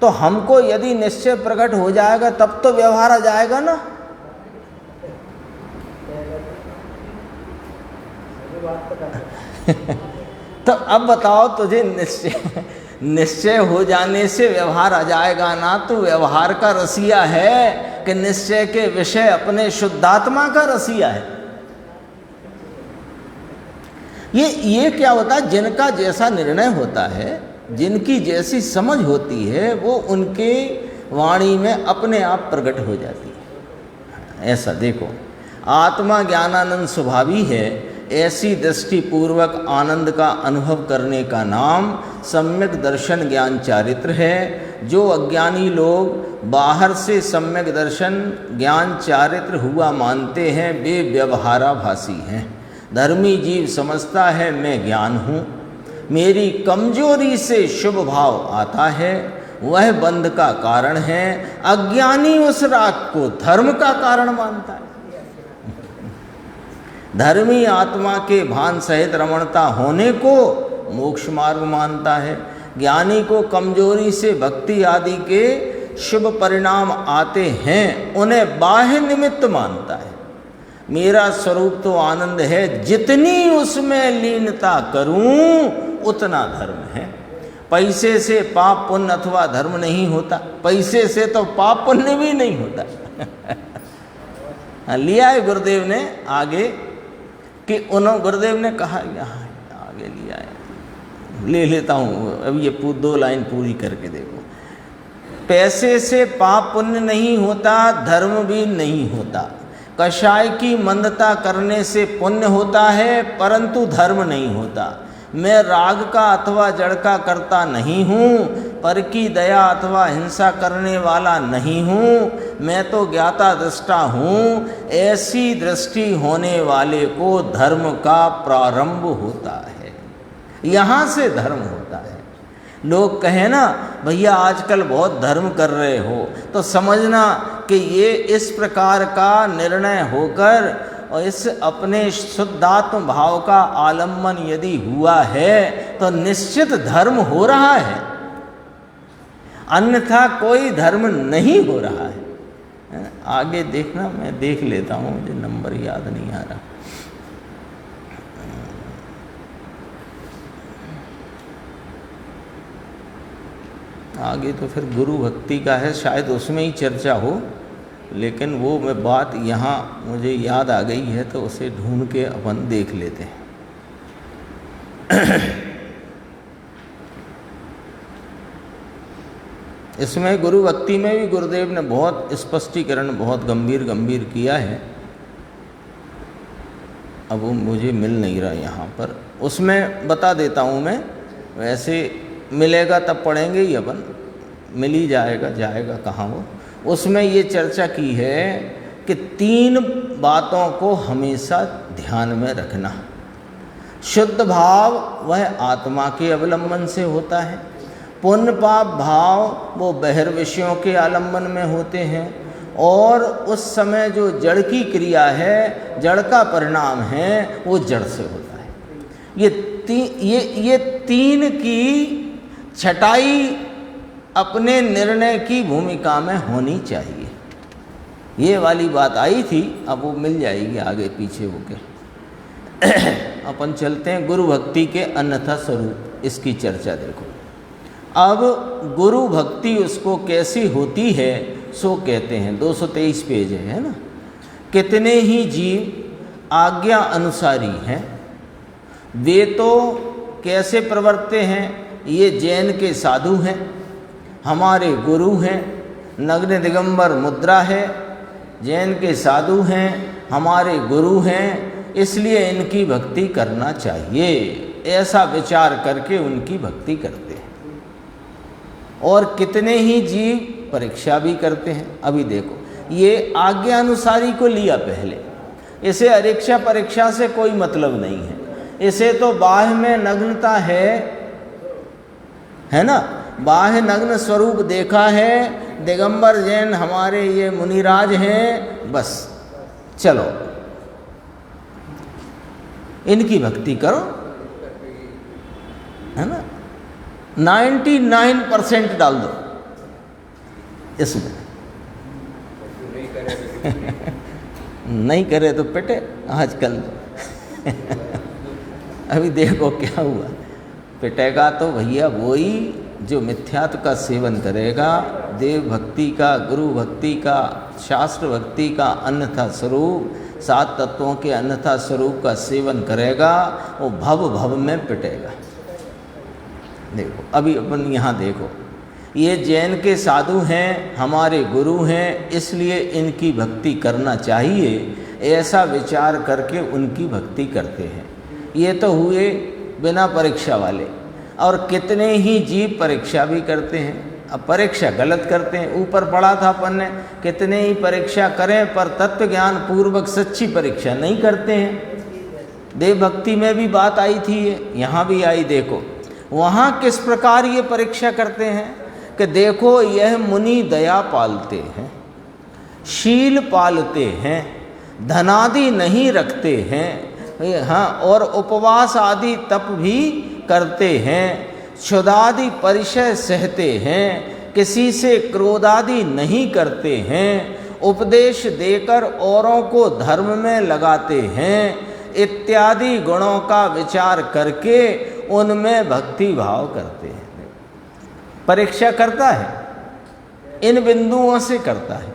तो हमको यदि निश्चय प्रकट हो जाएगा तब तो व्यवहार आ जाएगा ना। तो अब बताओ, तुझे निश्चय हो जाने से व्यवहार आ जाएगा ना? तो व्यवहार का रसिया है कि निश्चय के विषय अपने शुद्धात्मा का रसिया है। ये क्या होता है? जिनका जैसा निर्णय होता है, जिनकी जैसी समझ होती है, वो उनके वाणी में अपने आप प्रकट हो जाती है। ऐसा देखो, आत्मा ज्ञानानंद स्वभावी है, ऐसी दृष्टि पूर्वक आनंद का अनुभव करने का नाम सम्यक दर्शन ज्ञान चारित्र है। जो अज्ञानी लोग बाहर से सम्यक दर्शन ज्ञान चारित्र हुआ मानते हैं, वे व्यवहाराभासी हैं। धर्मी जीव समझता है मैं ज्ञान हूँ, मेरी कमजोरी से शुभ भाव आता है, वह बंध का कारण है। अज्ञानी उस राग को धर्म का कारण मानता है। धर्मी आत्मा के भान सहित रमणता होने को मोक्ष मार्ग मानता है। ज्ञानी को कमजोरी से भक्ति आदि के शुभ परिणाम आते हैं, उन्हें बाह्य निमित्त मानता है। मेरा स्वरूप तो आनंद है, जितनी उसमें लीनता करूं उतना धर्म है। पैसे से पाप पुण्य अथवा धर्म नहीं होता, पैसे से तो पाप पुण्य भी नहीं होता। लिया है गुरुदेव ने आगे कि गुरुदेव ने कहा, यहाँ आगे लिया है, ले लेता हूँ अब ये 2 लाइन पूरी करके देखो। पैसे से पाप पुण्य नहीं होता, धर्म भी नहीं होता। कषाय की मंदता करने से पुण्य होता है, परंतु धर्म नहीं होता। मैं राग का अथवा जड़ का करता नहीं हूँ, पर की दया अथवा हिंसा करने वाला नहीं हूँ, मैं तो ज्ञाता दृष्टा हूँ। ऐसी दृष्टि होने वाले को धर्म का प्रारंभ होता है, यहाँ से धर्म होता है। लोग कहें ना भैया आजकल बहुत धर्म कर रहे हो, तो समझना कि ये इस प्रकार का निर्णय होकर और इस अपने शुद्धात्म भाव का आलम्बन यदि हुआ है तो निश्चित धर्म हो रहा है, अन्यथा कोई धर्म नहीं हो रहा है। आगे देखना, मैं देख लेता हूँ, मुझे नंबर याद नहीं आ रहा। आगे तो फिर गुरु भक्ति का है, शायद उसमें ही चर्चा हो, लेकिन वो मैं बात यहाँ मुझे याद आ गई है तो उसे ढूंढ के अपन देख लेते हैं। इसमें गुरु भक्ति में भी गुरुदेव ने बहुत स्पष्टीकरण बहुत गंभीर किया है। अब वो मुझे मिल नहीं रहा यहाँ पर, उसमें बता देता हूँ मैं। वैसे मिलेगा तब पढ़ेंगे ही अपन, मिल ही जाएगा कहाँ वो। उसमें ये चर्चा की है कि 3 बातों को हमेशा ध्यान में रखना। शुद्ध भाव वह आत्मा के अवलंबन से होता है, पुण्य पाप भाव वो बहिर्विषयों के आलंबन में होते हैं, और उस समय जो जड़ की क्रिया है, जड़ का परिणाम है, वो जड़ से होता है। ये तीन की छटाई अपने निर्णय की भूमिका में होनी चाहिए। ये वाली बात आई थी, अब वो मिल जाएगी आगे पीछे होके। अपन चलते हैं गुरु भक्ति के अन्यथा स्वरूप, इसकी चर्चा देखो। अब गुरु भक्ति उसको कैसी होती है सो कहते हैं, 223 पेज है ना। कितने ही जीव आज्ञा अनुसारी हैं, वे तो कैसे प्रवर्तते हैं, ये जैन के साधु हैं, हमारे गुरु हैं, नग्न दिगंबर मुद्रा है, जैन के साधु हैं, हमारे गुरु हैं, इसलिए इनकी भक्ति करना चाहिए, ऐसा विचार करके उनकी भक्ति करते हैं। और कितने ही जीव परीक्षा भी करते हैं। अभी देखो, ये आज्ञा अनुसारी को लिया पहले, इसे अरीक्षा परीक्षा से कोई मतलब नहीं है। इसे तो बाह्य में नग्नता है ना, बाह्य नग्न स्वरूप देखा है, दिगंबर जैन हमारे ये मुनिराज हैं, बस चलो इनकी भक्ति करो, है ना। 99% डाल दो इसमें। नहीं करे तो पिटे आजकल। अभी देखो क्या हुआ, पिटेगा तो भैया वही जो मिथ्यात्व का सेवन करेगा, देव भक्ति का, गुरु भक्ति का, शास्त्र भक्ति का अन्यथा स्वरूप, 7 तत्वों के अन्यथा स्वरूप का सेवन करेगा, वो भव भव में पिटेगा। देखो अभी अपन यहाँ देखो, ये जैन के साधु हैं, हमारे गुरु हैं, इसलिए इनकी भक्ति करना चाहिए, ऐसा विचार करके उनकी भक्ति करते हैं। ये तो हुए बिना परीक्षा वाले। और कितने ही जीव परीक्षा भी करते हैं। अब परीक्षा गलत करते हैं, ऊपर पढ़ा था अपन ने, कितने ही परीक्षा करें पर तत्व ज्ञान पूर्वक सच्ची परीक्षा नहीं करते हैं। देव भक्ति में भी बात आई थी, यहाँ भी आई। देखो वहाँ किस प्रकार ये परीक्षा करते हैं कि देखो यह मुनि दया पालते हैं, शील पालते हैं, धनादि नहीं रखते हैं, हाँ, और उपवास आदि तप भी करते हैं, क्षुधादि परिचय सहते हैं, किसी से क्रोधादि नहीं करते हैं, उपदेश देकर औरों को धर्म में लगाते हैं, इत्यादि गुणों का विचार करके उनमें भक्ति भाव करते हैं। परीक्षा करता है, इन बिंदुओं से करता है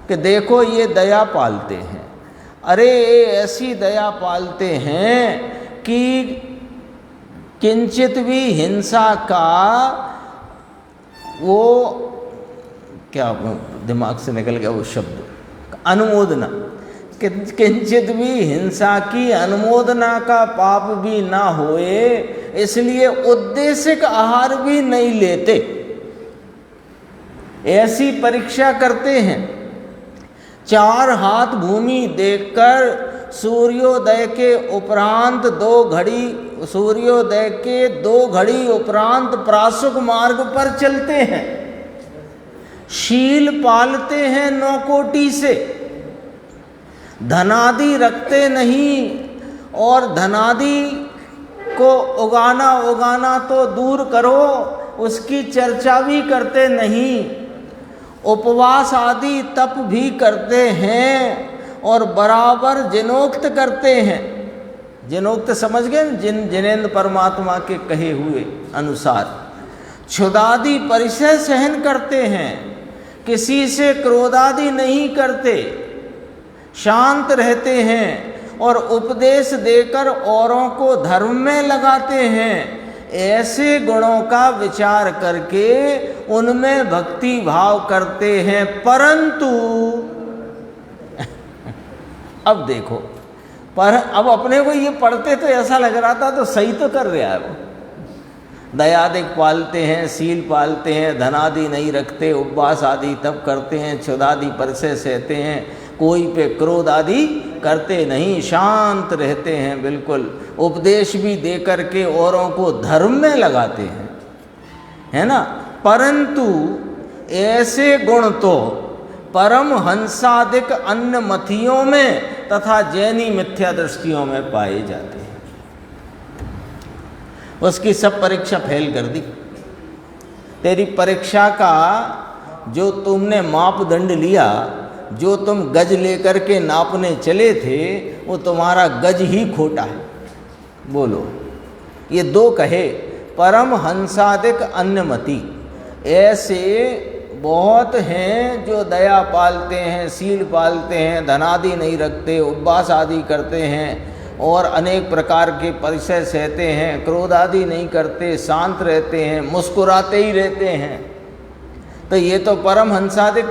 कि देखो ये दया पालते हैं। अरे ऐसी दया पालते हैं कि किंचित भी हिंसा का वो क्या दिमाग से निकल गया वो शब्द, अनुमोदना, किंचित भी हिंसा की अनुमोदना का पाप भी ना होए, इसलिए उद्देशिक आहार भी नहीं लेते। ऐसी परीक्षा करते हैं। 4 हाथ भूमि देखकर सूर्योदय के उपरांत 2 घड़ी, सूर्योदय के 2 घड़ी उपरांत प्रासुक मार्ग पर चलते हैं। शील पालते हैं 9 कोटि से, धनादि रखते नहीं, और धनादि को उगाना तो दूर करो, उसकी चर्चा भी करते नहीं, उपवास आदि तप भी करते हैं, और बराबर जिनोक्त करते हैं। जिनोक्त समझ गए, जिनेंद्र परमात्मा के कहे हुए अनुसार। क्षुधादि परिचय सहन करते हैं, किसी से क्रोधादि नहीं करते, शांत रहते हैं, और उपदेश देकर औरों को धर्म में लगाते हैं। ऐसे गुणों का विचार करके उनमें भक्ति भाव करते हैं। परंतु अब देखो, पर अब अपने को ये पढ़ते तो ऐसा लग रहा था तो सही तो कर रहा है वो। दयादिक पालते हैं, सील पालते हैं, धनादि नहीं रखते, उपवास आदि तप करते हैं, क्षुधादि परिचय सहते हैं, कोई पे क्रोध आदि करते नहीं, शांत रहते हैं बिल्कुल, उपदेश भी दे करके औरों को धर्म में लगाते हैं, है ना। परंतु ऐसे गुण तो परम हंसादिक अन्य मतियों में तथा जैनी मिथ्या दृष्टियों में पाए जाते हैं। उसकी सब परीक्षा फेल कर दी। तेरी परीक्षा का जो तुमने मापदंड लिया, जो तुम गज लेकर के नापने चले थे, वो तुम्हारा गज ही खोटा है। बोलो, ये दो कहे परम हंसादिक अन्यमति। ऐसे बहुत हैं जो दया पालते हैं, सील पालते हैं, धनादि नहीं रखते, उपवास आदि करते हैं और अनेक प्रकार के परिचय सहते हैं, क्रोध आदि नहीं करते, शांत रहते हैं, मुस्कुराते ही रहते हैं। तो ये तो परम हंसादिक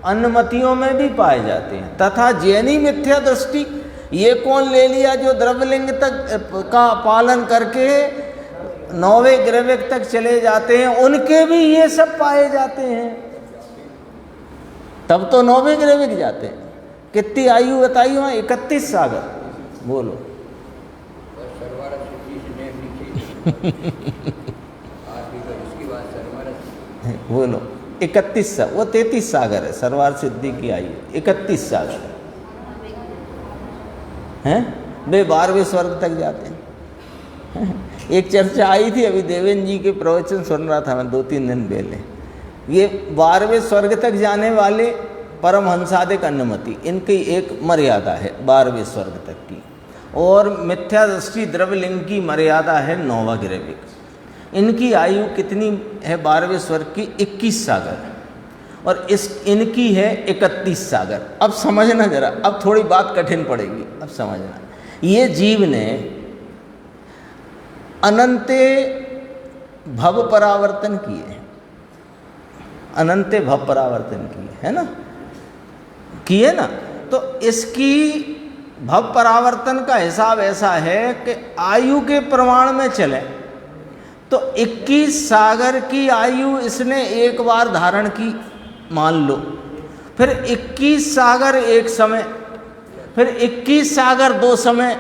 अन्यमतियों में भी पाए जाते हैं। तथा जैनी मिथ्या दृष्टि, ये कौन ले लिया जो द्रव्यलिंग तक का पालन करके 9वें ग्रविक तक चले जाते हैं, उनके भी ये सब पाए जाते हैं। तब तो 9वें ग्रविक जाते हैं। कितनी आयु बताई वहाँ? 31 सागर। बोलो बोलो 31 सागर, वो 33 सागर है सर्वार सिद्धि की आयु, 31 सागर हैं। वे 12वें स्वर्ग तक जाते हैं। एक चर्चा आई थी, अभी देवेंद्र जी के प्रवचन सुन रहा था मैं 2-3 दिन पहले। ये 12वें स्वर्ग तक जाने वाले परमहंसादिक अन्यमति, इनकी एक मर्यादा है 12वें स्वर्ग तक की, और मिथ्या दृष्टि द्रव्यलिंग की मर्यादा है 9वां ग्रविक। इनकी आयु कितनी है 12वें स्वर्ग की? 21 सागर, और इनकी है 31 सागर। अब समझना जरा, अब थोड़ी बात कठिन पड़ेगी, अब समझना। ये जीव ने अनंते भव परावर्तन किए, अनंते भव परावर्तन किए, है ना, किए ना। तो इसकी भव परावर्तन का हिसाब ऐसा है कि आयु के प्रमाण में चले तो 21 सागर की आयु इसने एक बार धारण की, मान लो, फिर 21 सागर एक समय, फिर 21 सागर 2 समय,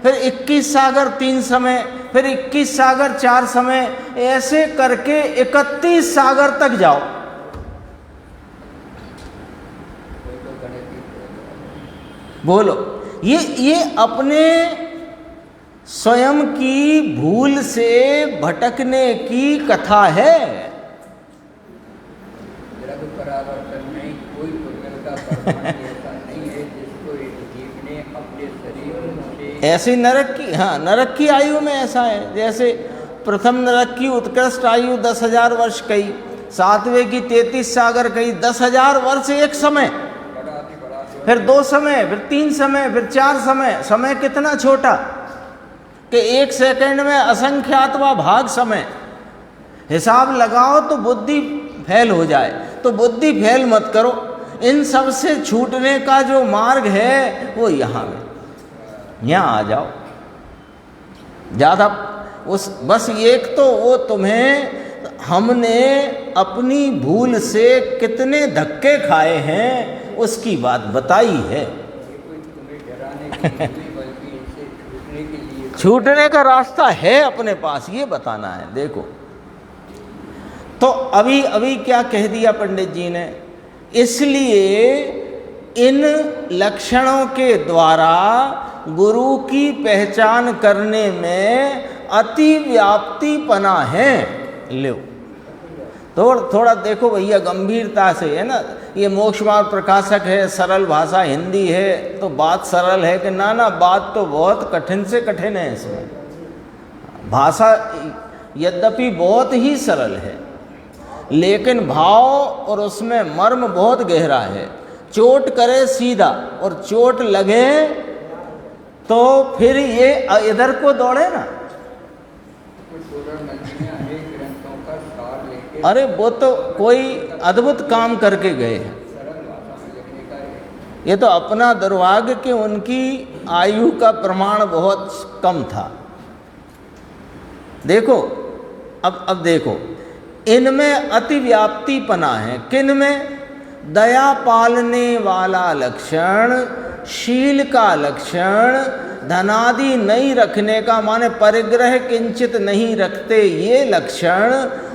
फिर 21 सागर 3 समय, फिर 21 सागर 4 समय, ऐसे करके 31 सागर तक जाओ। बोलो, ये अपने स्वयं की भूल से भटकने की कथा है। परावर्तन में कोई पुण्य का प्रमाण ऐसा नहीं है जिसको एक जीव ने अपने शरीर से ऐसी नरक की, हाँ, नरक की आयु में ऐसा है। जैसे प्रथम नरक की उत्कृष्ट आयु 10,000 वर्ष कही, 7वें की 33 सागर कही, 10,000 वर्ष एक समय, फिर 2 समय, फिर 3 समय, फिर 4 समय। समय कितना छोटा कि 1 सेकंड में असंख्यातवा भाग समय। हिसाब लगाओ तो बुद्धि फेल हो जाए, तो बुद्धि फेल मत करो। इन सब से छूटने का जो मार्ग है वो यहाँ में, यहाँ आ जाओ। ज़्यादा उस बस एक तो वो तुम्हें, हमने अपनी भूल से कितने धक्के खाए हैं उसकी बात बताई है। छूटने का रास्ता है अपने पास, ये बताना है। देखो, तो अभी क्या कह दिया पंडित जी ने, इसलिए इन लक्षणों के द्वारा गुरु की पहचान करने में अति व्याप्तिपना है। लो थोड़ा देखो भैया, गंभीरता से, है ना। ये मोक्ष मार्ग प्रकाशक है, सरल भाषा हिंदी है, तो बात सरल है कि ना, बात तो बहुत कठिन से कठिन है। इसमें भाषा यद्यपि बहुत ही सरल है, लेकिन भाव और उसमें मर्म बहुत गहरा है। चोट करे सीधा और चोट लगे तो फिर ये इधर को दौड़े ना। अरे वो तो कोई अद्भुत काम करके गए हैं। ये तो अपना दुर्भाग्य कि उनकी आयु का प्रमाण बहुत कम था। देखो, अब देखो, इनमें अतिव्याप्तिपना है। किन में? दया पालने वाला लक्षण, शील का लक्षण, धनादि नहीं रखने का, माने परिग्रह किंचित नहीं रखते ये लक्षण,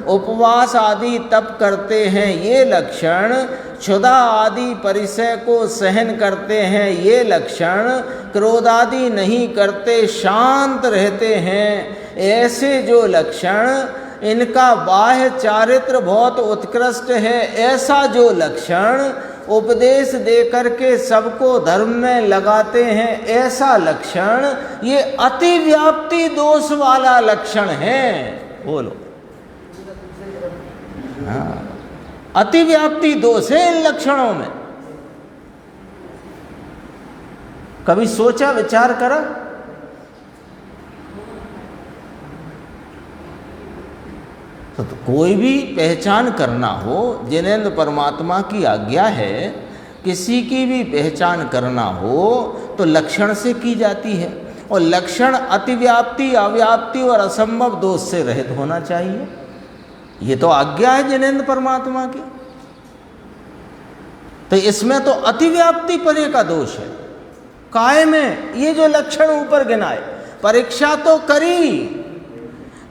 उपवास आदि तप करते हैं ये लक्षण, क्षुधा आदि परिसय को सहन करते हैं ये लक्षण, क्रोध आदि नहीं करते, शांत रहते हैं, ऐसे जो लक्षण, इनका बाह्य चारित्र बहुत उत्कृष्ट है, ऐसा जो लक्षण, उपदेश दे करके सबको धर्म में लगाते हैं ऐसा लक्षण, ये अतिव्याप्ति दोष वाला लक्षण है। बोलो, हाँ, अतिव्याप्ति दोष है इन लक्षणों में। कभी सोचा, विचार करा? तो कोई भी पहचान करना हो, जिनेंद्र परमात्मा की आज्ञा है, किसी की भी पहचान करना हो तो लक्षण से की जाती है, और लक्षण अतिव्याप्ति, अव्याप्ति और असंभव दोष से रहित होना चाहिए। ये तो आज्ञा है जिनेंद्र परमात्मा की। तो इसमें तो अतिव्याप्ति परे का दोष है। काय में ये जो लक्षण ऊपर गिनाए, परीक्षा तो करी,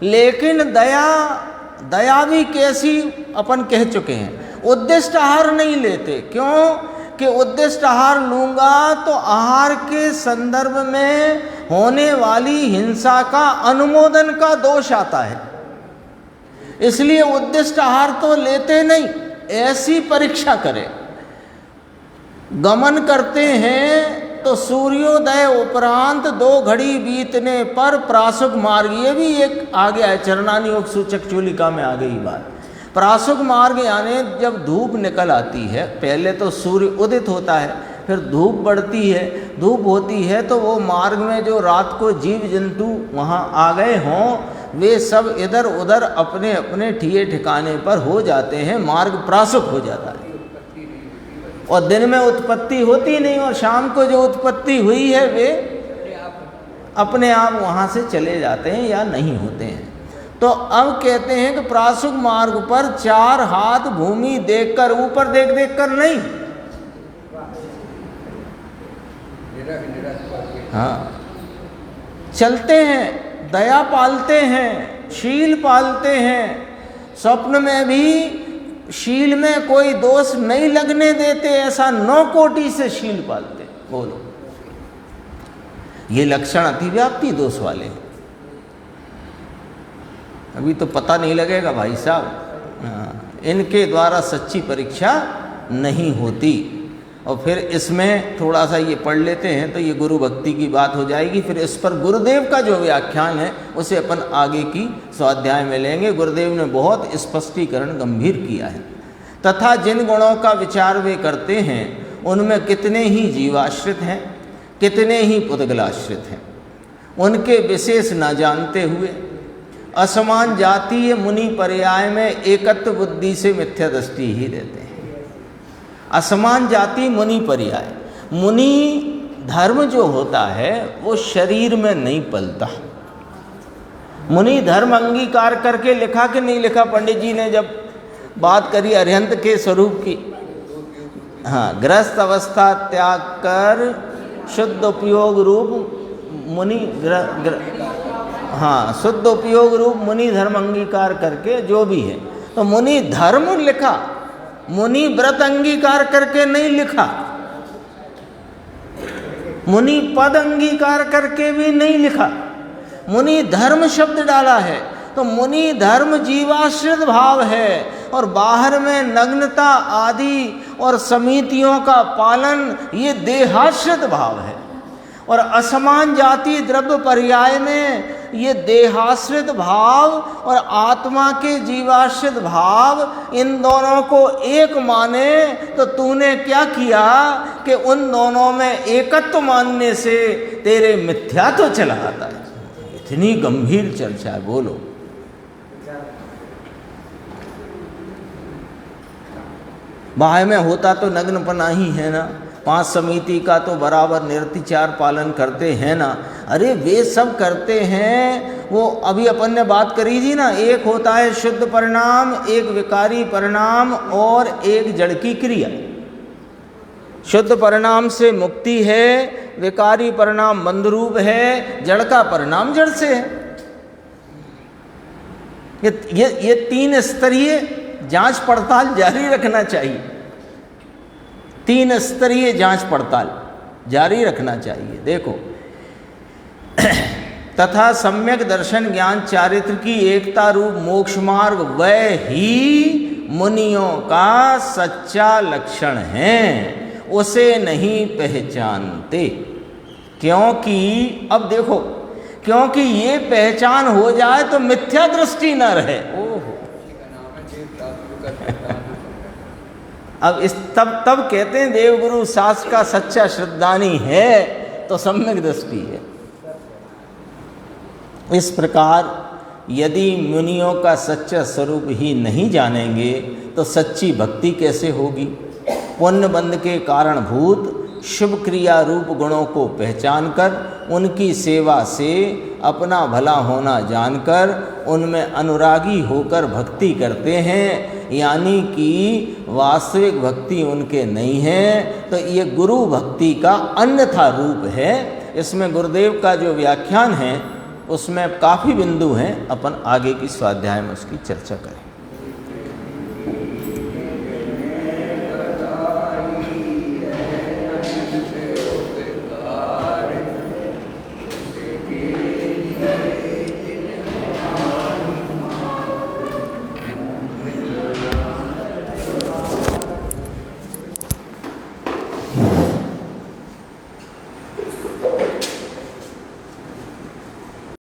लेकिन दया भी कैसी अपन कह चुके हैं, उद्दिष्ट आहार नहीं लेते। क्यों कि उद्दिष्ट आहार लूंगा तो आहार के संदर्भ में होने वाली हिंसा का अनुमोदन का दोष आता है, इसलिए उद्दिष्ट आहार तो लेते नहीं। ऐसी परीक्षा करें, गमन करते हैं तो सूर्योदय उपरांत 2 घड़ी बीतने पर प्रासुक मार्ग, ये भी एक आ गया है, चरणानी योग सूचक चूलिका में आ गई बात। प्रासुक मार्ग यानी जब धूप निकल आती है, पहले तो सूर्य उदित होता है, फिर धूप बढ़ती है, धूप होती है तो वो मार्ग में जो रात को जीव जंतु वहाँ आ गए हों, वे सब इधर उधर अपने अपने ठिये ठिकाने पर हो जाते हैं, मार्ग प्रासुक हो जाता है। और दिन में उत्पत्ति होती नहीं, और शाम को जो उत्पत्ति हुई है वे अपने आप वहाँ से चले जाते हैं या नहीं होते हैं। तो अब कहते हैं कि प्रासुक मार्ग पर 4 हाथ भूमि देखकर, ऊपर देख देख कर नहीं, हाँ, चलते हैं, दया पालते हैं, शील पालते हैं, स्वप्न में भी शील में कोई दोष नहीं लगने देते, ऐसा 9 कोटि से शील पालते। बोलो, ये लक्षण अतिव्याप्ति दोष वाले हैं। अभी तो पता नहीं लगेगा भाई साहब, इनके द्वारा सच्ची परीक्षा नहीं होती। और फिर इसमें थोड़ा सा ये पढ़ लेते हैं तो ये गुरु भक्ति की बात हो जाएगी। फिर इस पर गुरुदेव का जो व्याख्यान है उसे अपन आगे की स्वाध्याय में लेंगे। गुरुदेव ने बहुत स्पष्टीकरण गंभीर किया है। तथा जिन गुणों का विचार वे करते हैं उनमें कितने ही जीवाश्रित हैं, कितने ही पुद्गलाश्रित हैं, उनके विशेष न जानते हुए असमान जातीय मुनि पर्याय में एकत्व बुद्धि से मिथ्या दृष्टि ही देते हैं। असमान जाति मुनि पर्याय, मुनि धर्म जो होता है वो शरीर में नहीं पलता। मुनि धर्म अंगीकार करके लिखा कि नहीं लिखा, पंडित जी ने जब बात करी अरिहंत के स्वरूप की, हाँ, गृहस्थ अवस्था त्याग कर शुद्ध उपयोग रूप मुनि हाँ, शुद्ध उपयोग रूप मुनि धर्म अंगीकार करके जो भी है, तो मुनि धर्म लिखा, मुनि व्रत अंगीकार करके नहीं लिखा, मुनि पद अंगीकार करके भी नहीं लिखा, मुनि धर्म शब्द डाला है। तो मुनि धर्म जीवाश्रित भाव है, और बाहर में नग्नता आदि और समितियों का पालन ये देहाश्रित भाव है। और असमान जाति द्रव्य पर्याय में ये देहाश्रित भाव और आत्मा के जीवाश्रित भाव, इन दोनों को एक माने तो तूने क्या किया कि उन दोनों में एकत्व मानने से तेरे मिथ्या तो चला आता है। इतनी गंभीर चर्चा है। बोलो, बाह्य में होता तो नग्नपना ही है ना, 5 समिति का तो बराबर निर्तिचार पालन करते हैं ना। अरे वे सब करते हैं, वो अभी अपन ने बात करी थी ना, एक होता है शुद्ध परिणाम, एक विकारी परिणाम और एक जड़ की क्रिया। शुद्ध परिणाम से मुक्ति है, विकारी परिणाम बंधरूप है, जड़ का परिणाम जड़ से है। ये 3 स्तरीय जांच पड़ताल जारी रखना चाहिए। 3 स्तरीय जांच पड़ताल जारी रखना चाहिए। देखो, तथा सम्यक दर्शन ज्ञान चारित्र की एकता रूप मोक्ष मार्ग वह ही मुनियों का सच्चा लक्षण है, उसे नहीं पहचानते। क्योंकि अब देखो, क्योंकि ये पहचान हो जाए तो मिथ्या दृष्टि न रहे। ओहो, अब इस तब कहते हैं देवगुरु शास्त्र का सच्चा श्रद्धानी है तो सम्यक दृष्टि है। इस प्रकार यदि मुनियों का सच्चा स्वरूप ही नहीं जानेंगे तो सच्ची भक्ति कैसे होगी। पुण्य बंध के कारणभूत शुभ क्रिया रूप गुणों को पहचान कर उनकी सेवा से अपना भला होना जानकर उनमें अनुरागी होकर भक्ति करते हैं, यानी कि वास्तविक भक्ति उनके नहीं है, तो ये गुरु भक्ति का अन्यथा रूप है। इसमें गुरुदेव का जो व्याख्यान है उसमें काफ़ी बिंदु हैं, अपन आगे की स्वाध्याय में उसकी चर्चा करें।